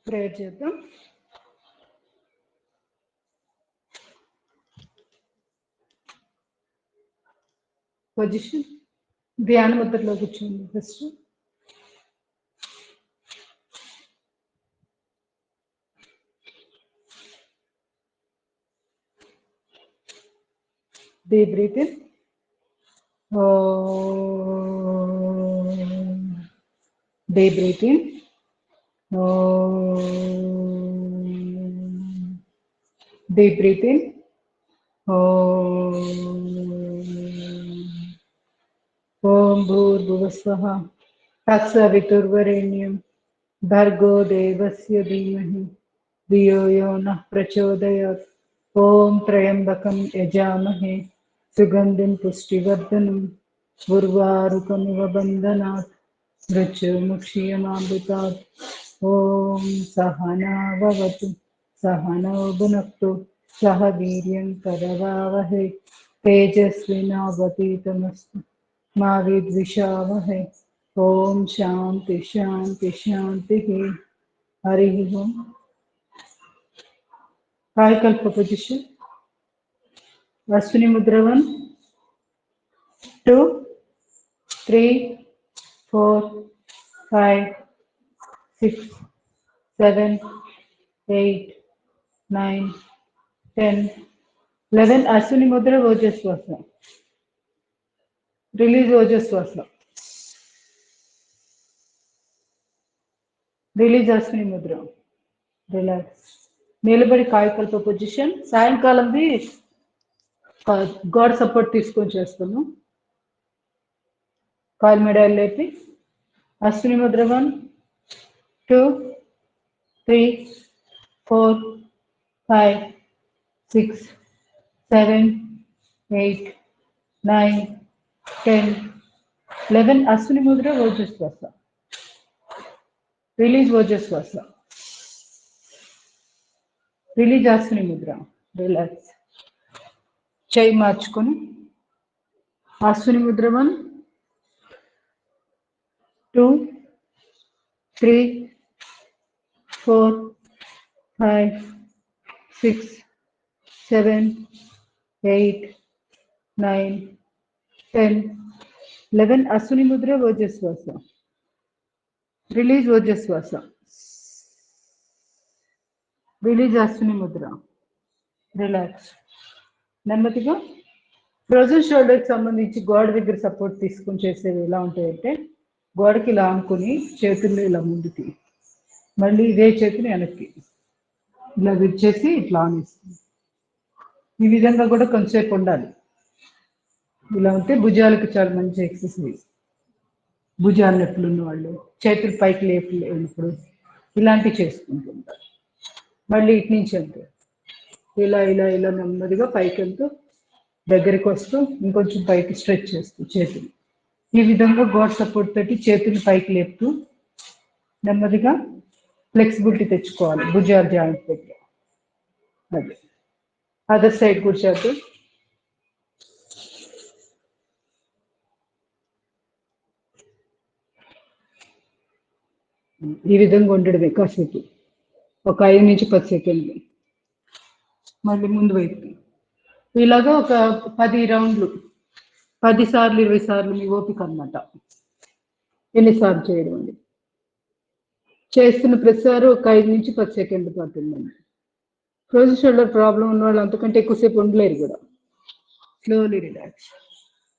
Prayer చేద్దాం. Position ధ్యాన ముద్రలో కూర్చోండి. First deep breath in. Deep breath in. Deep breath in. Om Bhurvuvasvah Tatsaviturvarenyam Bhargo Devasya Dhimahi Dhiyo Yo Nah Prachodayat. Om Trayambakam Yajamahe Sugandhim Pushtivardhanam Urvarukamiva Bandhanat Mrityumukshiyamamritat. Om Sahana Bhavatu Sahana Bhunaktu Saha Viryam Karavavahe Tejasvinavaditamastu Ma Vidvishavahe. Om Shanti Shanti Shanti. Hari Om. Kayakalpa position. Ashwini Mudra 1, 2, 3, 4, 5, 6, 7, 8, 9, 10, 11. Ashwini Mudra Ojaswasa. Release Ojaswasa. Release Ashwini Mudra. Relax. నిలబడి Kayakalp position. సాయంకాలంది God support తీసుకొని చేస్తాను. కాలు మెడలు లేపి Ashwini Mudra 1, 2, 3, 4, 5, 6, 7, 8, 9, 10, 11. Ashwini Mudra ఓజస్వాస. Release ఓజస్వాస. Release Ashwini Mudra. Relax. చేయి మార్చుకొని Ashwini Mudra 1, 2, 3, 4, 5, 6, 7, 8, 9, 10, 11. Ashwini Mudra ఓజస్వాస. Release ఓజస్వాస. Release Ashwini Mudra. Relax. నెమ్మదిగా frozen షోల్డర్కి సంబంధించి గోడ దగ్గర సపోర్ట్ తీసుకుని చేసేవి ఎలా ఉంటాయంటే, గోడకి ఇలా ఆనుకుని చేతుల్లో ఇలా ముందుకి, మళ్ళీ ఇదే చేతిని వెనక్కి ఇలా విచ్చేసి ఇట్లా ఆనేస్తుంది. ఈ విధంగా కూడా కొంచెంసేపు ఉండాలి. ఇలా ఉంటే భుజాలకు చాలా మంచి ఎక్సర్సైజ్. భుజాల నొప్పులు ఉన్న వాళ్ళు చేతులు పైకి లేపినప్పుడు ఇలాంటివి చేసుకుంటుంటారు. మళ్ళీ ఇటు నుంచి అంతే ఇలా ఇలా ఇలా నెమ్మదిగా పైకి వెళ్తూ దగ్గరికి వస్తూ ఇంకొంచెం పైకి స్ట్రెచ్ చేస్తూ చేతులు ఈ విధంగా గోడ్ సపోర్ట్ తోటి చేతులు పైకి లేపుతూ నెమ్మదిగా ఫ్లెక్సిబిలిటీ తెచ్చుకోవాలి భుజాల జాయింట్ దగ్గర. అదే అదర్ సైడ్ కూడా చేద్దాం. ఈ విధంగా ఉండడమే కాసేపు, ఒక 5 నుంచి 10 సెకండ్లు. మళ్ళీ ముందు వైపు ఇలాగా ఒక 10 రౌండ్లు, 10 సార్లు 20 సార్లు మీ ఓపిక అన్నమాట. ఎన్నిసార్లు చేయడం అండి. చేస్తున్న ప్రతిసారి ఒక 5 నుంచి 10 సెకండ్లు పడుతుందండి. ఫ్రోజన్ షోల్డర్ ప్రాబ్లం ఉన్న వాళ్ళు అంతకంటే ఎక్కువసేపు ఉండలేరు కూడా. Slowly relax.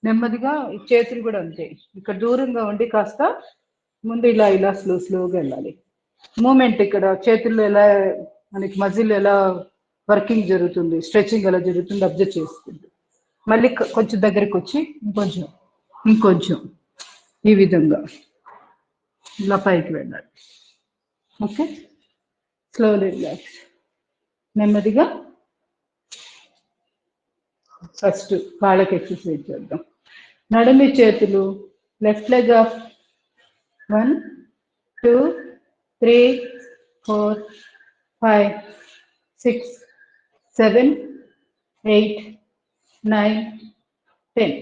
నెమ్మదిగా చేతులు కూడా అంతే, ఇక్కడ దూరంగా ఉండి కాస్త ముందు ఇలా ఇలా స్లోగా వెళ్ళాలి. మూమెంట్ ఇక్కడ చేతుల్లో ఎలా మనకి మజిల్ ఎలా వర్కింగ్ జరుగుతుంది, స్ట్రెచింగ్ ఎలా జరుగుతుంది అబ్జర్వ్ చేస్తుంది. మళ్ళీ కొంచెం దగ్గరికి వచ్చి ఇంకొంచెం ఈ విధంగా ఇలా పైకి వెళ్ళాలి. Okay, slowly relax. నెమ్మదిగా ఫస్ట్ కాళ్ళకి ఎక్సర్సైజ్ చేద్దాం. నడుమి చేతులు లెఫ్ట్ లెగ్ ఆఫ్ 1, 2, 3, 4, 5, 6, 7, 8, 9, 10.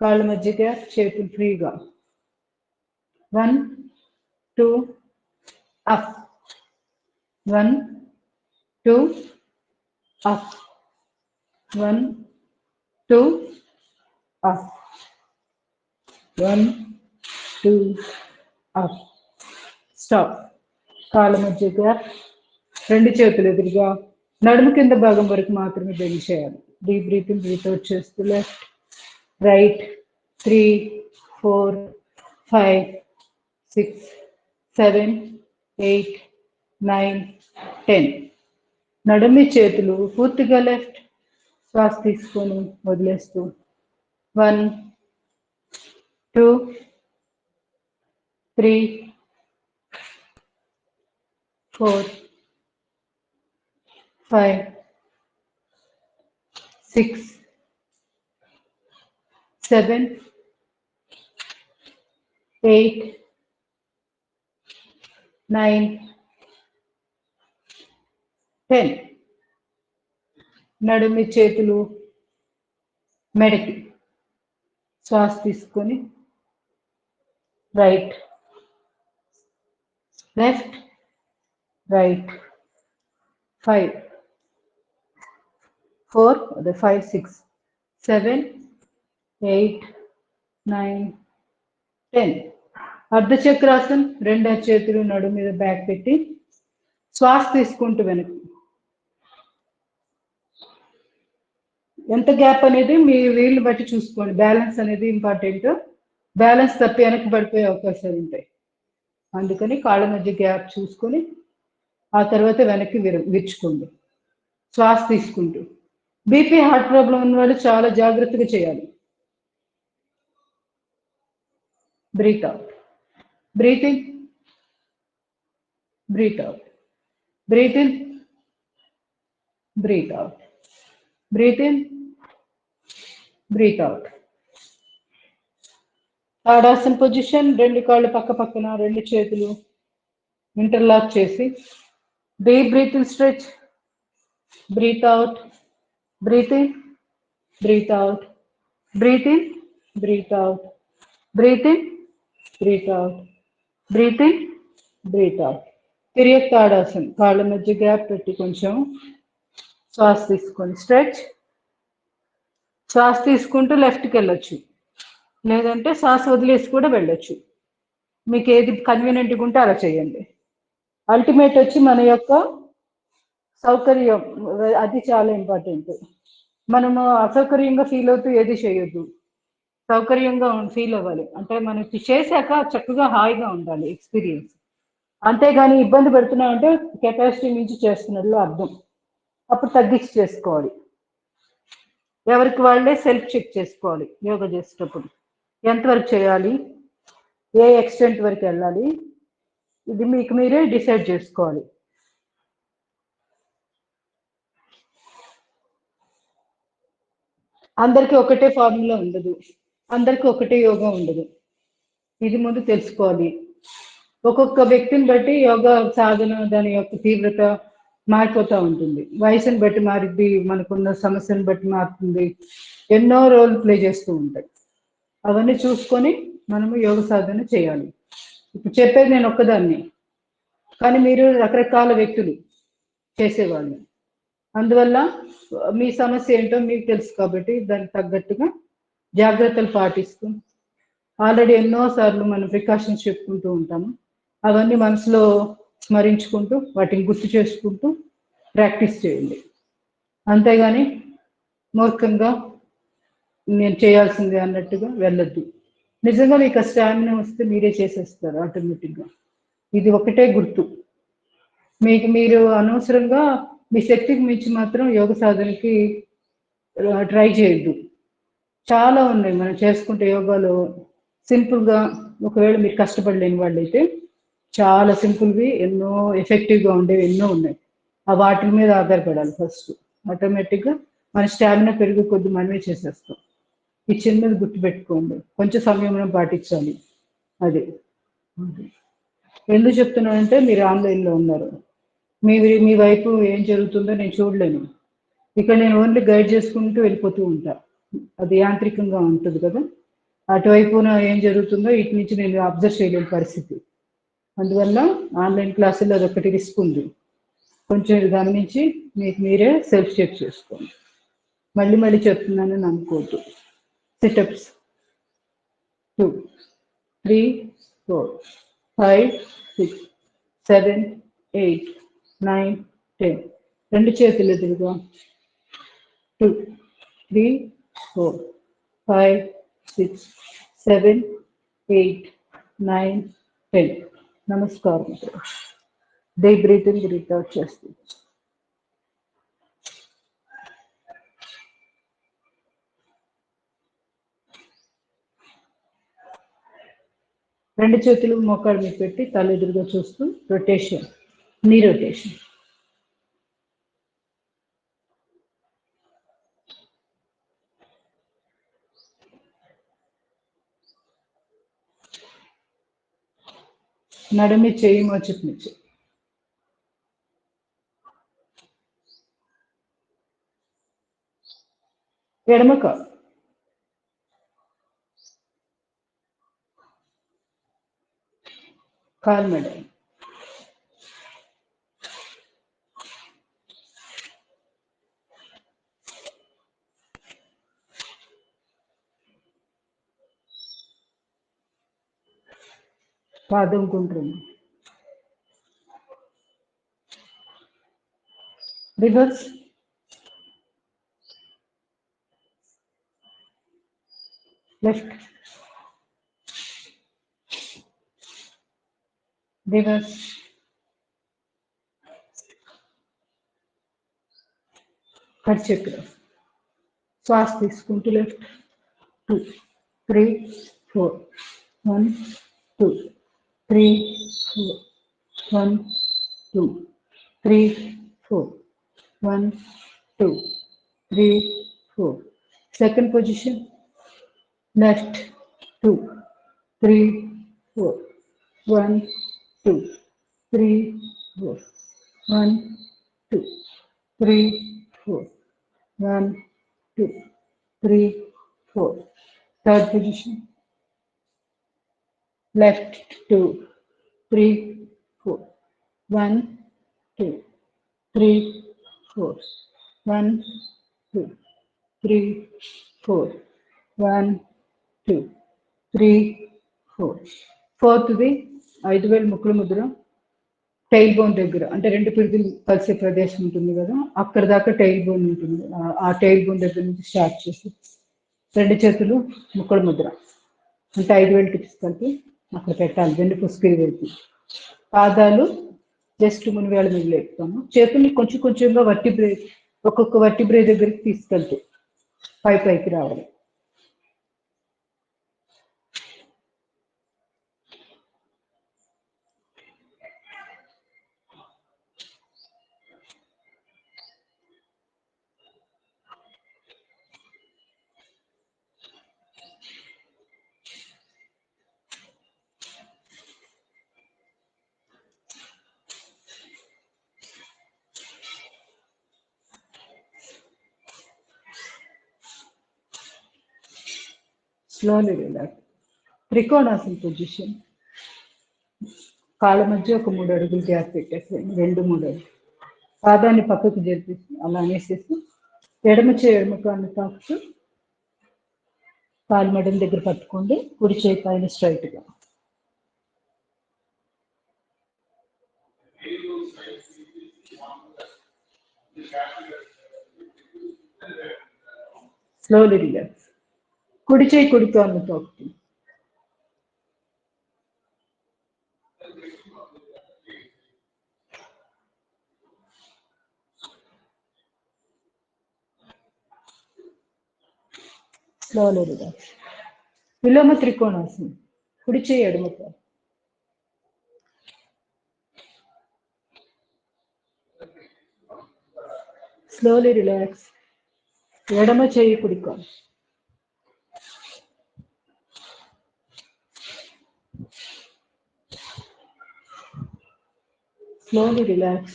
కాళ్ళ మధ్యగా చేతులు ఫ్రీగా 1, 2 up 1 2 up, 1 2 up, 1 2 up, stop. కాళ్ళ మధ్య గ్యాప్, రెండు చేతులు ఎదురుగా, నడుము కింద భాగం వరకు మాత్రమే బెండ్ చేయాలి. డీప్ బ్రీతింగ్, బ్రీత్ అవుట్ చేస్తూ లెఫ్ట్ రైట్ 3 4 5 6 7 8 9 10. నడుమి చేతులు పూర్తిగా లెఫ్ట్, శ్వాస తీసుకొని వదిలేస్తూ 1 2 3 4 5 6 7 8 9 10. నడుమి చేతులు మెడకి, శ్వాస తీసుకొని రైట్ లెఫ్ట్ రైట్ 5 4 5 6 7 8 9 10. అర్ధచక్రాసన్, రెండు చేతులు నడుము మీద బ్యాక్ పెట్టి శ్వాస తీసుకుంటూ వెనక్కి. ఎంత గ్యాప్ అనేది మీ వీళ్ళు బట్టి చూసుకోండి. బ్యాలెన్స్ అనేది ఇంపార్టెంట్. బ్యాలెన్స్ తప్పి వెనక్కి పడిపోయే అవకాశాలు ఉంటాయి. అందుకని కాళ్ళ మధ్య గ్యాప్ చూసుకొని ఆ తర్వాత వెనక్కి విరుచుకోండి శ్వాస తీసుకుంటూ. బీపీ, హార్ట్ ప్రాబ్లం ఉన్న వాళ్ళు చాలా జాగ్రత్తగా చేయాలి. Breathe out, breathe in, breathe out, breathe in, breathe out, breathe in, breathe out. Tadasan position, రెండు కాళ్ళు పక్క పక్కన, రెండు చేతులు ఇంటర్లాక్ చేసి deep breathe in, stretch, breathe out, breathe in, breathe out, breathe in, breathe out, breathe in, breathe out, breathe in, breathe out. తిరిగి తాడాసన్, కాళ్ళ మధ్య గ్యాప్ పెట్టి కొంచెం శ్వాస తీసుకొని స్ట్రెచ్. శ్వాస తీసుకుంటూ లెఫ్ట్కి వెళ్ళొచ్చు, లేదంటే శ్వాస వదిలేసి కూడా వెళ్ళొచ్చు. మీకు ఏది కన్వీనియంట్గా ఉంటే అలా చేయండి. అల్టిమేట్ వచ్చి మన యొక్క సౌకర్యం, అది చాలా ఇంపార్టెంట్. మనము అసౌకర్యంగా ఫీల్ అవుతూ ఏది చేయొద్దు, సౌకర్యంగా ఫీల్ అవ్వాలి. అంటే మనకి చేశాక చక్కగా హాయిగా ఉండాలి ఎక్స్పీరియన్స్. అంతేగాని ఇబ్బంది పెడుతున్నామంటే కెపాసిటీ నుంచి చేస్తున్నట్లు అర్థం. అప్పుడు తగ్గించి చేసుకోవాలి. ఎవరికి వాళ్ళే సెల్ఫ్ చెక్ చేసుకోవాలి. యోగా చేసేటప్పుడు ఎంతవరకు చేయాలి, ఏ ఎక్స్టెంట్ వరకు వెళ్ళాలి, ఇది మీకు మీరే డిసైడ్ చేసుకోవాలి. అందరికీ ఒకటే ఫార్ములా ఉండదు, అందరికీ ఒకటే యోగా ఉండదు. ఇది ముందు తెలుసుకోవాలి. ఒక్కొక్క వ్యక్తిని బట్టి యోగా సాధన దాని యొక్క తీవ్రత మారిపోతూ ఉంటుంది. వయసుని బట్టి మారిద్ది, మనకున్న సమస్యను బట్టి మారుతుంది, ఎన్నో రోల్ ప్లే చేస్తూ ఉంటాయి. అవన్నీ చూసుకొని మనము యోగ సాధన చేయాలి. ఇప్పుడు చెప్పేది నేను ఒక్కదాన్ని, కానీ మీరు రకరకాల వ్యక్తులు చేసేవాళ్ళు. అందువల్ల మీ సమస్య ఏంటో మీకు తెలుసు కాబట్టి దానికి తగ్గట్టుగా జాగ్రత్తలు పాటిస్తూ, ఆల్రెడీ ఎన్నోసార్లు మనం ప్రికాషన్స్ చెప్పుకుంటూ ఉంటాము, అవన్నీ మనసులో స్మరించుకుంటూ వాటిని గుర్తు చేసుకుంటూ ప్రాక్టీస్ చేయండి. అంతేగాని మూర్ఖంగా నేను చేయాల్సిందే అన్నట్టుగా వెళ్ళొద్దు. నిజంగా మీకు స్టామినా వస్తే మీరే చేసేస్తారు ఆటోమేటిక్గా. ఇది ఒకటే గుర్తు. మీకు మీరు అనవసరంగా మీ శక్తికి మించి మాత్రం యోగ సాధనకి ట్రై చేయొద్దు. చాలా ఉన్నాయి మనం చేసుకుంటే యోగాలో సింపుల్గా. ఒకవేళ మీరు కష్టపడలేని వాళ్ళు అయితే చాలా సింపుల్వి, ఎన్నో ఎఫెక్టివ్గా ఉండేవి ఎన్నో ఉన్నాయి. ఆ వాటి మీద ఆధారపడాలి ఫస్ట్. ఆటోమేటిక్గా మన స్టామినా పెరిగే కొద్ది మనమే చేసేస్తాం. ఈ చిన్నది గుర్తుపెట్టుకోండి, కొంచెం సమయంలో పాటించాలి. అది ఎందుకు చెప్తున్నానంటే మీరు ఆన్లైన్లో ఉన్నారు, మీ వైపు ఏం జరుగుతుందో నేను చూడలేను. ఇక్కడ నేను ఓన్లీ గైడ్ చేసుకుంటూ వెళ్ళిపోతూ ఉంటా, అది యాంత్రికంగా ఉంటుంది కదా. అటువైపున ఏం జరుగుతుందో ఇటు నుంచి నేను అబ్జర్వ్ చేయలేని పరిస్థితి. అందువల్ల ఆన్లైన్ క్లాసుల్లో అదొకటి రిస్క్ ఉంది. కొంచెం ఇది గమనించి మీకు మీరే సెల్ఫ్ చెక్ చేసుకోండి. మళ్ళీ మళ్ళీ చెప్తున్నానని అనుకోవద్దు. సిటప్స్ 2, 3, 4, 5, 6, 7, 8, 9, 10. రెండు చేతులు ఎదురుగా 2, 3, 4, 5, 6, 7, 8, 9, 10. నమస్కారం. డే బ్రీతింగ్ బ్రీత్ అవుట్ చేస్తుంది. రెండు చేతులు మోకాళ్ళ మీద పెట్టి తల ఎదురుగా చూస్తూ రొటేషన్, నీ రొటేషన్. నడుమి చేయి మోచేతి నుంచి ఎడమ కాలు కాలు మెడ పాదం గుండ్రం. రివర్స్. లెఫ్ట్. రివర్స్. కర్చక్రం. శ్వాస తీసుకుంటూ left 2, 3, 4, 1, 2, 3, 4, 1, 2, 3, 4, 1, 2, 3, 4. Second position left 2, 3, 4, 1, 2, 3, 4, 1, 2, 3, 4, 1, 2, 3, 4. Third position left 2, 3, 4, 1, 2, 3, 4, 1, 2, 3, 4, 1, 2, 3, 4. ఫోర్త్ది 5,000 ముక్కుల ముద్ర. టైల్ బోన్ దగ్గర అంటే రెండు పిడుగులు కలిసే ప్రదేశం ఉంటుంది కదా, అక్కడ దాకా టైల్ బోన్ ఉంటుంది. ఆ టైల్ బోన్ దగ్గర నుంచి స్టార్ట్ చేసి రెండు చేతులు ముక్కుల ముద్ర అంటే 5,000 టిప్స్ కలిపి అక్కడ పెట్టాలి. రెండు పుష్కరి వైపు పాదాలు జస్ట్ మునివేళ మీద లేపుతాము. చేతుల్ని కొంచెం కొంచెంగా వర్టిబ్రే, ఒక్కొక్క వర్టిబ్రే దగ్గరికి తీసుకెళ్తూ పైకి రావాలి. Slowly relax. త్రికోణాసన పొజిషన్. కాళ్ళ మధ్య ఒక 3 అడుగులు గ్యాప్ పెట్టేసేయండి. 2, 3 అడుగులు. పాదాన్ని పక్కకు జరిపేసి అలా అనేసేసి ఎడమ కాళ్ళు తాకుతూ కాలు మెడల దగ్గర పట్టుకోండి. కుడి చేయి పైన స్ట్రైట్ గా. Slowly relax. కుడి చేయి కుడి కాళ్ళు తాకుతుంది. Slowly relax. విలోమ త్రికోణాసనం. కుడి చేయి ఎడమ కాలు. Slowly relax. ఎడమ చేయి కుడి కాలు. Slowly relax.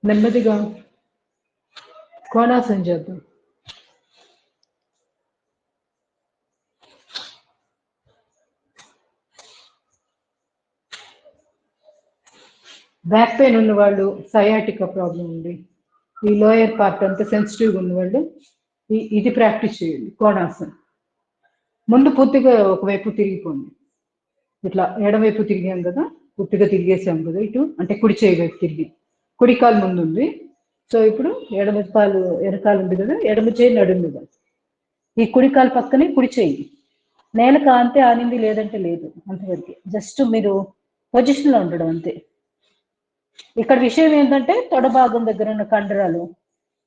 నెమ్మదిగా కోణాసనం చేద్దాం. బ్యాక్ పెయిన్ ఉన్న వాళ్ళు, సయాటికా ప్రాబ్లం ఉంది, ఈ లోయర్ పార్ట్ అంతా సెన్సిటివ్గా ఉన్నవాళ్ళు ఇది ప్రాక్టీస్ చేయండి. కోణాసన్ ముందు పూర్తిగా ఒకవైపు తిరిగిపోండి. ఇట్లా ఎడవైపు తిరిగాం కదా, పూర్తిగా తిరిగేసాం కదా ఇటు, అంటే కుడి చేయి వైపు తిరిగి, కుడి కాలు ముందు ఉంది. సో ఇప్పుడు ఎడమ కాలు ఎడకాలు ఉంది కదా, ఎడమ చేయి నడుము మీద, ఈ కుడి కాలు పక్కనే కుడి చేయి నేలకు అంతే ఆనింది, లేదంటే లేదు, అంతవరకు జస్ట్ మీరు పొజిషన్లో ఉండడం అంతే. ఇక్కడ విషయం ఏంటంటే తొడ భాగం దగ్గర ఉన్న కండరాలు,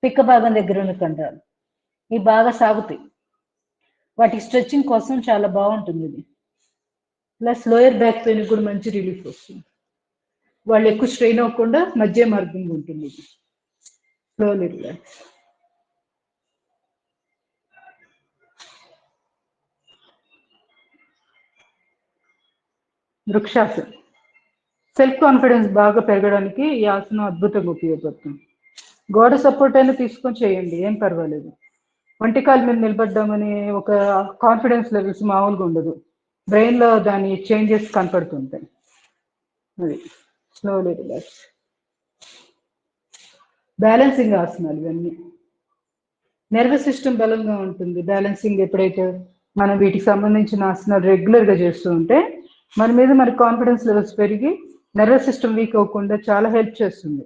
పిక్క భాగం దగ్గర ఉన్న కండరాలు ఇవి బాగా సాగుతాయి. వాటి స్ట్రెచ్చింగ్ కోసం చాలా బాగుంటుంది ఇది. ప్లస్ లోయర్ బ్యాక్ పెయిన్ కూడా మంచి రిలీఫ్ వస్తుంది. వాళ్ళు ఎక్కువ స్ట్రెయిన్ అవ్వకుండా మధ్య మార్గంగా ఉంటుంది ఇది. Slowly relax. Vrikshasana self confidence బాగా పెరగడానికి ఈ ఆసనం అద్భుతంగా ఉపయోగపడుతుంది. గోడ సపోర్ట్ అయినా తీసుకొని చేయండి, ఏం పర్వాలేదు. వంటికాల మీద నిలబడ్డామని ఒక కాన్ఫిడెన్స్ లెవెల్స్ మామూలుగా ఉండదు. బ్రెయిన్లో దాని చేంజెస్ కనపడుతుంటాయి. అది స్లోలీ రిలాక్స్. బ్యాలెన్సింగ్ ఆసనాలు ఇవన్నీ. నర్వస్ సిస్టమ్ బలంగా ఉంటుంది. బ్యాలెన్సింగ్ ఎప్పుడైతే మనం వీటికి సంబంధించిన ఆసనాలు రెగ్యులర్గా చేస్తూ ఉంటే మన మీద మన కాన్ఫిడెన్స్ లెవెల్స్ పెరిగి నర్వస్ సిస్టమ్ వీక్ అవ్వకుండా చాలా హెల్ప్ చేస్తుంది.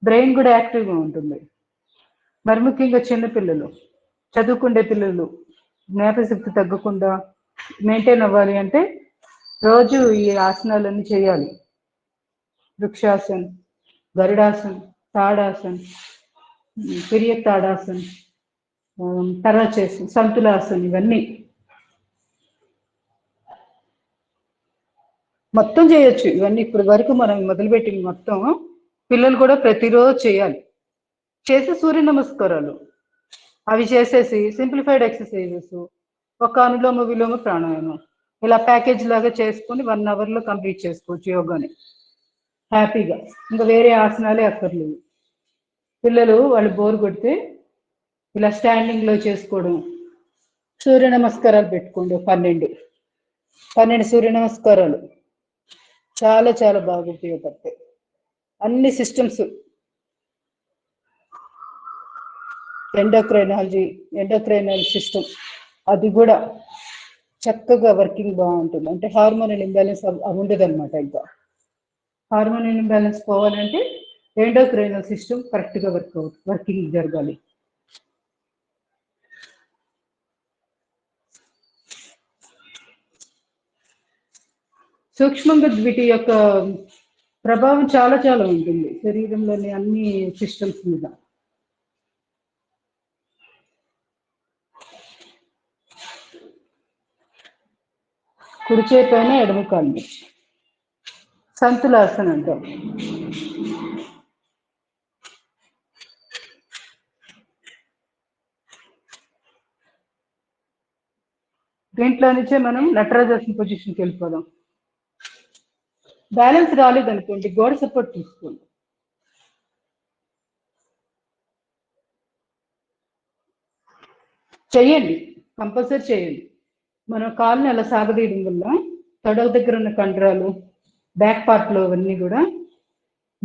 బ్రెయిన్ కూడా యాక్టివ్గా ఉంటుంది. మరి ముఖ్యంగా చిన్నపిల్లలు, చదువుకునే పిల్లలు జ్ఞాపశక్తి తగ్గకుండా మెయింటైన్ అవ్వాలి అంటే రోజు ఈ ఆసనాలన్నీ చేయాలి. వృక్షాసన్, గరుడాసన్, తాడాసన్, పిరియత్ తాడాసన్, తర్వాత చేసి సంతులాసన్, ఇవన్నీ మొత్తం చేయొచ్చు. ఇవన్నీ ఇప్పుడు వరకు మనం మొదలుపెట్టిన మొత్తం పిల్లలు కూడా ప్రతిరోజు చేయాలి. చేసి సూర్య నమస్కారాలు అవి చేసేసి సింప్లిఫైడ్ ఎక్సర్సైజెస్, ఒక అనులోమ విలోమ ప్రాణాయామం ఇలా ప్యాకేజ్ లాగా చేసుకొని 1 అవర్లో కంప్లీట్ చేసుకోవచ్చు యోగాని హ్యాపీగా. ఇంకా వేరే ఆసనాలే అక్కర్లేదు. పిల్లలు వాళ్ళు బోర్ కొడితే ఇలా స్టాండింగ్లో చేసుకోవడం, సూర్య నమస్కారాలు పెట్టుకోండి. 12 సూర్య నమస్కారాలు చాలా చాలా బాగా ఉపయోగపడతాయి. అన్ని సిస్టమ్స్, ఎండోక్రైనల్ సిస్టమ్ అది కూడా చక్కగా వర్కింగ్ బాగుంటుంది. అంటే హార్మోనల్ ఇంబ్యాలెన్స్ అవి ఉండదు అనమాట. ఇంకా హార్మోనల్ ఇంబ్యాలెన్స్ పోవాలంటే ఎండోక్రైనల్ సిస్టమ్ కరెక్ట్గా వర్కింగ్ జరగాలి. సూక్ష్మంగా వీటి యొక్క ప్రభావం చాలా చాలా ఉంటుంది శరీరంలోని అన్ని సిస్టమ్స్ మీద. కుడి చేయి పైన ఎడమ కాలు, సంతులాసన అంటాం. దీంట్లో నుంచే మనం నటరాజాసన పొజిషన్కి వెళ్ళిపోదాం. బ్యాలెన్స్ రాలేదనుకోండి, గోడ సపోర్ట్ తీసుకోండి. చెయ్యండి, కంపల్సరీ చేయండి. మన కాళ్ళని అలా సాగదీయడం వల్ల తొడవ దగ్గర ఉన్న కండరాలు, బ్యాక్ పార్ట్లో అవన్నీ కూడా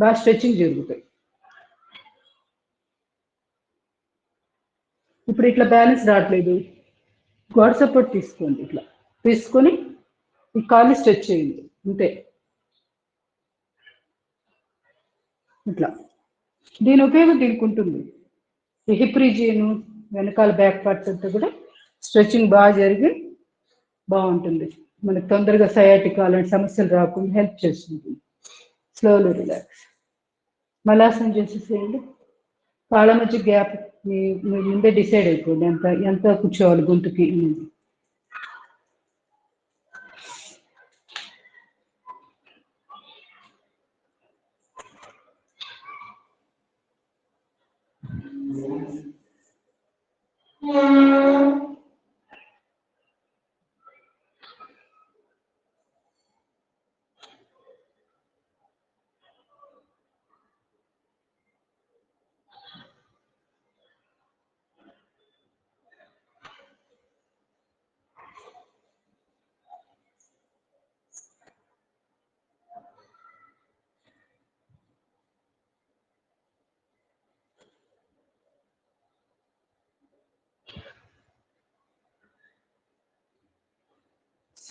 బాగా స్ట్రెచ్చింగ్ జరుగుతాయి. ఇప్పుడు ఇట్లా బ్యాలెన్స్ రావట్లేదు, గోడ సపోర్ట్ తీసుకోండి. ఇట్లా తీసుకొని ఈ కాళ్ళు స్ట్రెచ్ చేయండి అంతే. ఇట్లా దీని ఉపయోగం దీనికి ఉంటుంది. ఈ హిప్ రీజియన్, వెనకాల బ్యాక్ పార్ట్ అంతా కూడా స్ట్రెచ్చింగ్ బాగా జరిగి బాగుంటుంది. మనకు తొందరగా సయాటికా అలాంటి సమస్యలు రాకుండా హెల్ప్ చేస్తుంది. Slowly relax. మలాసనం చేసేసేయండి. కాళ్ళ మధ్య గ్యాప్ మీ ముందే డిసైడ్ అయిపోయింది ఎంత కూర్చోవాలి గొంతుకి.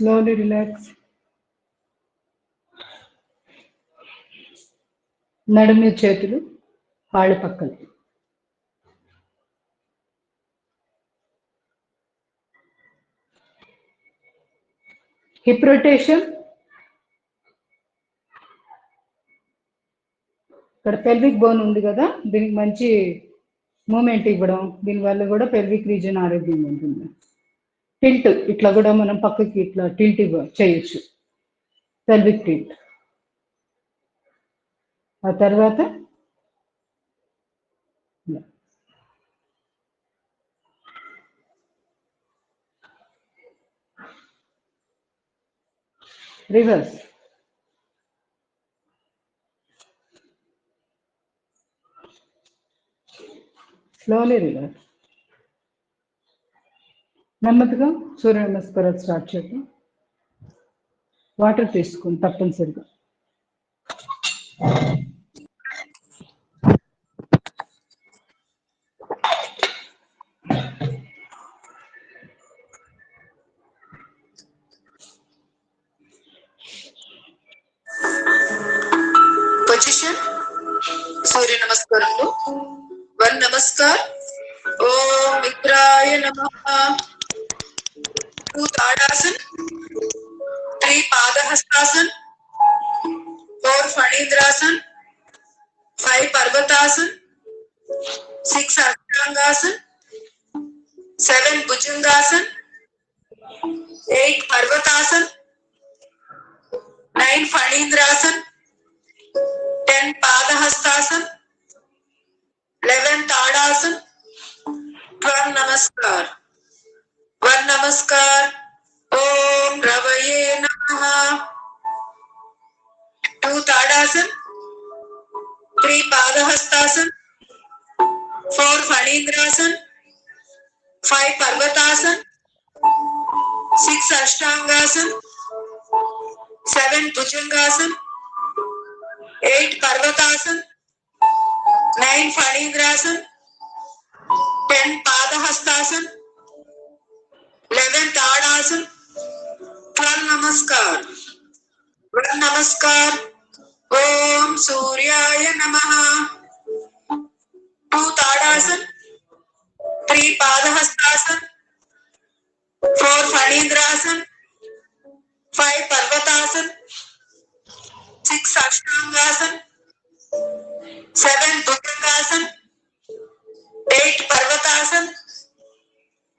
Slowly relax. నడుము మీద చేతులు కాళ్ళు పక్కలు. Hip rotation. ఇక్కడ పెల్విక్ బోన్ ఉంది కదా, దీనికి మంచి మూమెంట్ ఇవ్వడం, దీనివల్ల కూడా పెల్విక్ రీజన్ ఆరోగ్యంగా ఉంటుంది. టిల్ట్ ఇట్లా కూడా మనం పక్కకి ఇట్లా టిల్ట్ చేయొచ్చు, పెల్విక్ టిల్ట్. ఆ తర్వాత రివర్స్. Slowly relax. నెమ్మదిగా సూర్య నమస్కారాలు స్టార్ట్ చేద్దాం. వాటర్ తీసుకుని తప్పనిసరిగా. పొజిషన్ సూర్య నమస్కారంలో. వన్ నమస్కార్. ఓం మిత్రాయ నమః. 2 తాడాసన్, 3 పాదహస్తాసన్, 4 ఫణీంద్రాసన్, 5 పర్వతాసన్, 6 అష్టాంగాసన్, 7 భుజంగాసన్, 8 పర్వతాసన్, 9 ఫణీంద్రాసన్, 10 पादहस्तासन, 11 ताड़ासन, 12 नमस्कार. 1 नमस्कार. ओम रवये नमः. 2 ताड़ासन, 3 पादहस्तासन, 4 फणींद्रासन, 5 पर्वतासन, 6 अष्टांगासन, 7 भुजंगासन, 8 पर्वतासन, 9 फणींद्रासन, 10 पादहस्तासन, 11 ताड़ासन, 12 नमस्कार. 1 नमस्कार. ओम सूर्याय नमः. 2 ताड़ासन, 3 पादहस्तासन, 4 फणींद्रासन, 5 पर्वतासन, 6 अष्टांगासन, 7 भुजंगासन, 8 पर्वतासन,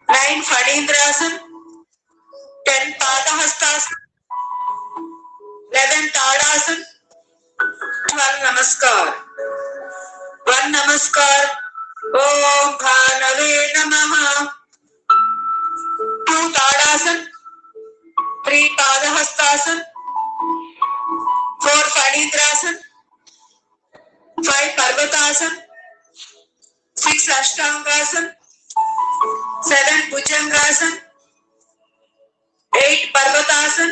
9 फणींद्रासन, 10 पादहस्तासन, 11 ताड़ासन, 12 नमस्कार. 1 नमस्कार. ओम भानवे नमः. 2 ताड़ासन, 3 पादहस्तासन, 4 फणींद्रासन, 5 पर्वतासन, 6 अष्टांगासन, 7 भुजंगासन, 8 पर्वतासन,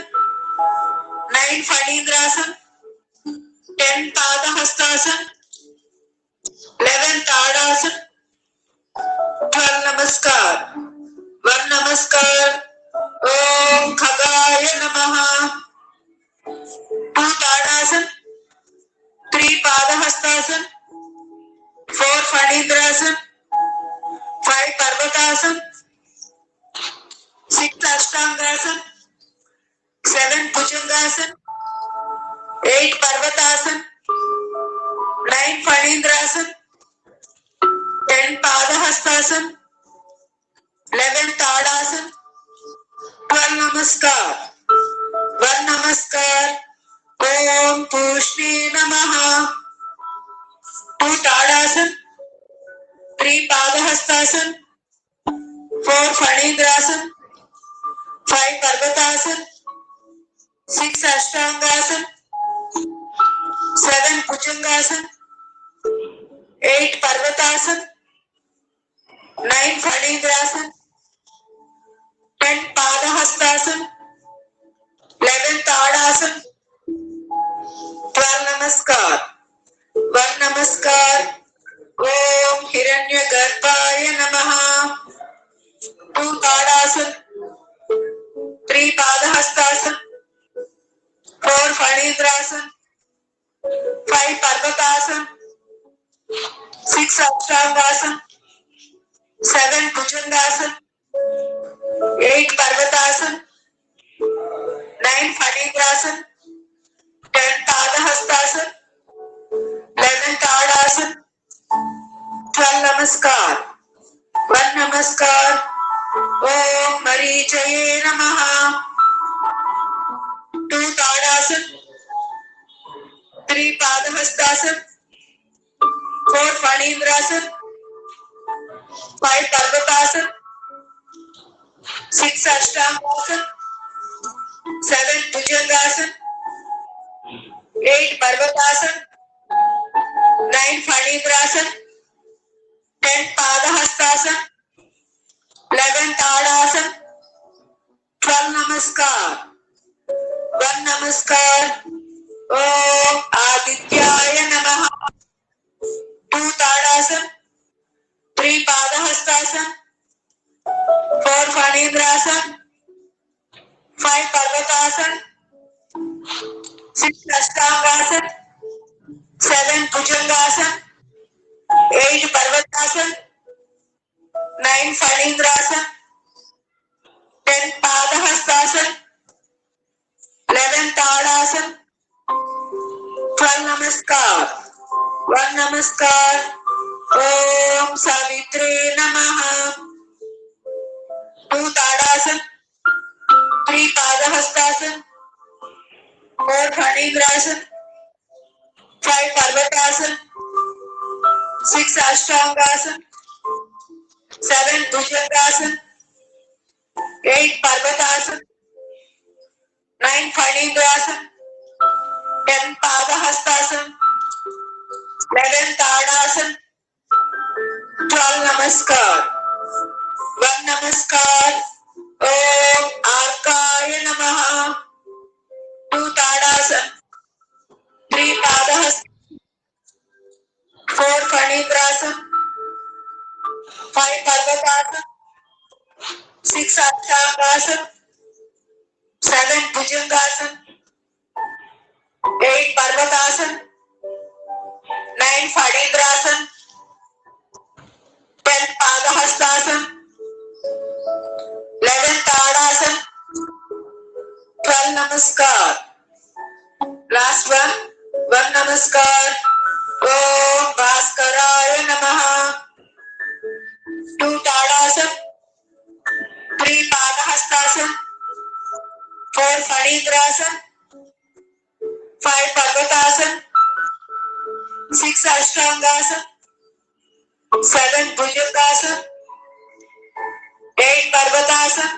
9 फणींद्रासन, 10 पादहस्तासन, 11 ताड़ासन, 12 नमस्कार. 1 नमस्कार. ओम खगाय नमः. 2 ताड़ासन, 3 पादहस्तासन, 4 फणींद्रासन, 5 पर्वतासन, 6 अष्टांगासन, 7 भुजंगासन, 8 पर्वतासन, 9 फणींद्रासन, 10 पादहस्तासन, 11 ताड़ासन, 12 नमस्कार. 1 नमस्कार. ओम पूष्णे नमः. 2 ताड़ासन, 3 पादहस्तासन, 4 फणींद्रासन, 5 पर्वतासन, 6 अष्टांगासन, 7 भुजंगासन, 8 पर्वतासन, 9 फणींद्रासन, 10 पादहस्तासन, 11 ताड़ासन, 12 नमस्कार. 1 नमस्कार. ओम हिरण्यगर्भाय नमः. 2 ताड़ासन, 3 padahastasana, Phanedrasan, 5 Parvatasan, 6 Ashtangasan, 7 Bhujangasan, 8 Parvatasan, 9 Phanedrasan, 10 Tadhastasan, 11 Tadasan, 12 Namaskar. 1 Namaskar. Om Marichaye Namaha. 2 Tadasan, 3 Padhastasan, 4 Phanedrasan, 5 Parvatasan, 6 Ashtangasan, 7 Bhujangasan, 8 Parvatasan, 9 Phanedrasan, 10 Padhastasan, 11 Tadasan, 12 Namaskar. 1 Namaskar. Om Adityaya Namaha. 2 Tadasan, 3 Padhastasan, 4 Phanedrasan, 5 Parvatasan, 6 Ashtangasan, 7 Bhujangasan, 8 Parvatasan, 9 Phanedrasan, 10 Padhastasan, 11 Tadasan, 12 Namaskar. 1 Namaskar. Om Savitre Namaha. 2 Tadasan, 3 Padhastasan, 4 Phanedrasan, 5 Parvatasan, 6 Ashtangasan, 7 Bhujangasan, 8 Parvatasan, 9 Phanedrasan, 10 Padhastasan, 11 Tadasan, 12 Namaskar. 1 Namaskar. Om Arkaya Namaha. 2 Tadasan, 3 Padhastasan, 4 Phanedrasan, 5 Parvatasan, 6 Ashtangasan, 7 Bhujangasan, 8 Parvatasan, 9 Phanedrasan, 10 Padhastasan, 11 Tadasan, 12 Namaskar. Last one. 1 Namaskar. Om Bhaskaraya Namaha. 2 Tadasan, 3 Padhastasan, 4 Phanedrasan, 5 Parvatasan, 6 Ashtangasan, 7 Bhujangasan, 8 Parvatasan,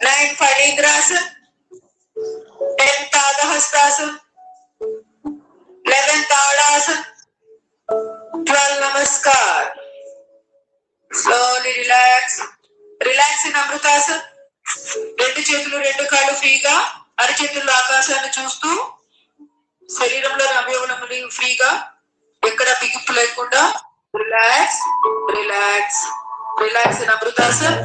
9 Phanedrasan, 10 Padhastasan, 11 Tadasan, 12 Namaskar. Slowly relax. Relax in Amritasana. 2 చేతులు 2 కాళ్ళు ఫ్రీగా, అరచేతుల్లో ఆకాశాన్ని చూస్తూ శరీరంలోని అవయవములు ఫ్రీగా, ఎక్కడ బిగింపు లేకుండా relax relax relax in అమృతాసన్.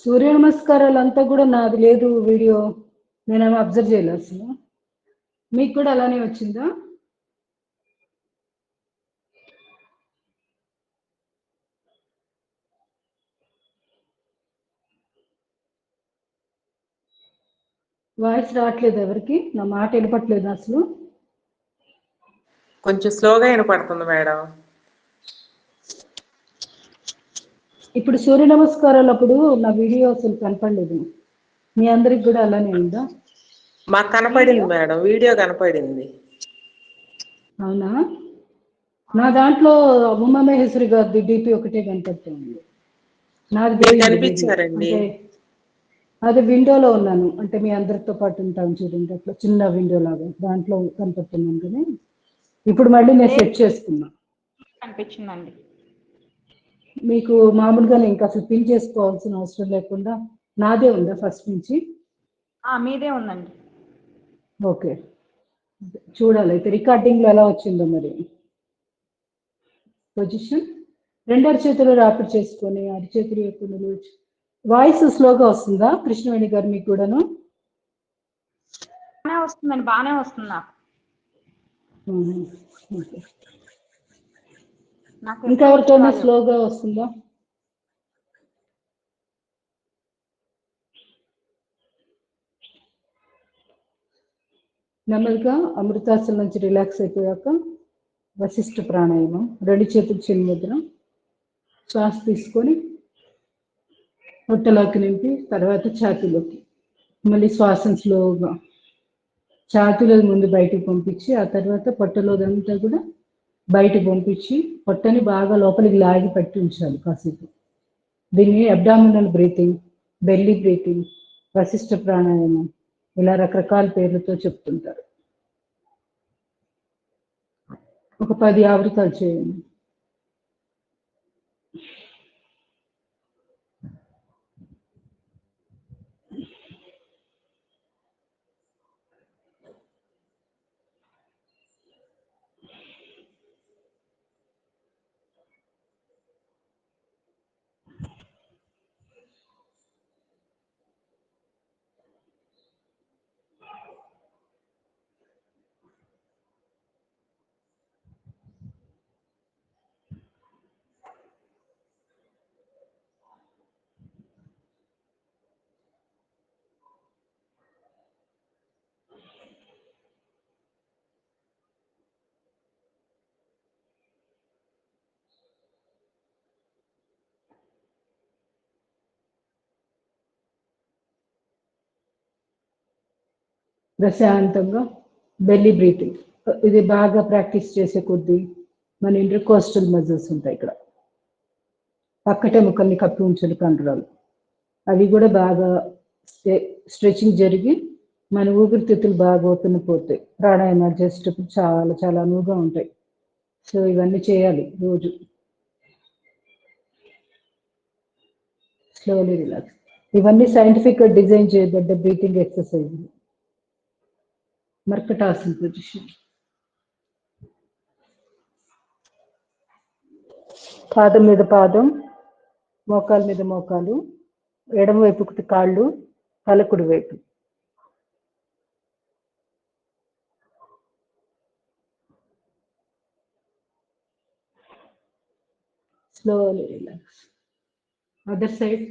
సూర్య నమస్కారాలు అంతా కూడా నాది లేదు వీడియో, నేనేమో అబ్జర్వ్ చేయలేదు అసలు. మీకు కూడా అలానే వచ్చిందా? వాయిస్ రావట్లేదు ఎవరికి? నా మాట వినపట్లేదు అసలు. కొంచెం స్లోగా వినపడుతుంది మేడం. ఇప్పుడు సూర్య నమస్కారాలు అప్పుడు నా వీడియో అసలు కనపడలేదు. మీ అందరికి కూడా అలానే ఉందా? మాకు కనపడింది మేడం, వీడియో కనపడింది. అవునా? నా దాంట్లో ఉమామహేశ్వరి గారి డిపి ఒకటే కనపడుతుంది. నాకు కనిపించారండి. అంటే అది విండోలో ఉన్నాను, అంటే మీ అందరితో పాటు ఉంటాను చూడండి, అట్లా చిన్న విండో లాగా దాంట్లో కనపడుతున్నాను. కానీ ఇప్పుడు మళ్ళీ నేను సెట్ చేసుకున్నా, అనిపించిందండి. మీకు మామూలుగానే ఇంకా అసలు పిన్ చేసుకోవాల్సిన అవసరం లేకుండా నాదే ఉందా ఫస్ట్ నుంచి? మీదే ఉందండి. ఓకే, చూడాలి అయితే రికార్డింగ్లో ఎలా వచ్చిందో మరి. పొజిషన్ రెండు అరచేతులు రాపిడి చేసుకొని అరచేతులు ఎక్కువ. వాయిస్ స్లోగా వస్తుందా కృష్ణవేణి గారు మీకు కూడాను? బాగానే వస్తుందండి, బాగానే వస్తుంది నాకు. ఇంకా ఎవరికైనా స్లోగా వస్తుందా? నెమ్మదిగా అమృతాసనం నుంచి రిలాక్స్ అయిపోయాక వశిష్ఠ ప్రాణాయామం, రెండు చేతులు చిన్ముద్ర, శ్వాస తీసుకొని పొట్టలోకి నింపి తర్వాత ఛాతీలోకి, మళ్ళీ శ్వాసను స్లోగా ఛాతీలో ముందు బయటికి పంపించి ఆ తర్వాత పొట్టలోదంతా కూడా బయటకు పంపించి పొట్టని బాగా లోపలికి లాగి పట్టి ఉంచాలి కాసేపు. దీన్ని abdominal breathing, belly breathing, Vashishtha pranayama, ఇలా రకరకాల పేర్లతో చెప్తుంటారు. ఒక 10 ఆవృతాలు చేయండి. ప్రశాంతంగా బెల్లీ బ్రీతింగ్, ఇది బాగా ప్రాక్టీస్ చేసే కొద్దీ మన ఇంటర్కోస్టల్ మజిల్స్ ఉంటాయి ఇక్కడ, పక్కటే ముక్కల్ని కప్పి ఉంచని కండరాలు, అవి కూడా బాగా స్ట్రెచింగ్ జరిగి మన ఊపిరితిత్తులు బాగా ఓపెన్ పోతాయి. ప్రాణాయామాలు చేసేటప్పుడు చాలా చాలా అనువుగా ఉంటాయి. సో ఇవన్నీ చేయాలి రోజు. Slowly relax. ఇవన్నీ సైంటిఫిక్గా డిజైన్ చేయబడ్డ బ్రీతింగ్ ఎక్సర్సైజ్. మర్కటాసన పొజిషన్, పాదం మీద పాదం, మోకాలు మీద మోకాలు, ఎడమ వైపుకి కాళ్ళు, తలకుడి వైపు. Slowly relax. Other side.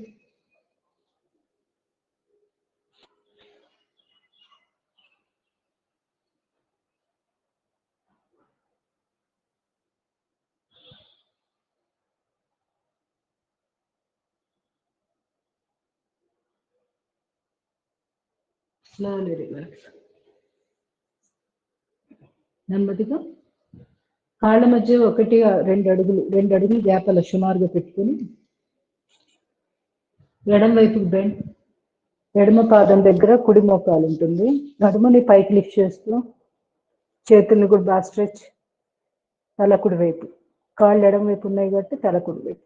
Slowly relax. నెమ్మదిగా కాళ్ళ మధ్య 1-2 అడుగులు గ్యాప్ అలా సుమారుగా పెట్టుకొని ఎడమ వైపుకి బెండ్, ఎడమ పాదం దగ్గర కుడి మోకాలు ఉంటుంది, నడుముని పైకి లిఫ్ట్ చేస్తూ చేతుల్ని కూడా బాగా స్ట్రెచ్, తలకుడి వైపు, కాళ్ళు ఎడమ వైపు ఉన్నాయి కాబట్టి తలకుడి వైపు.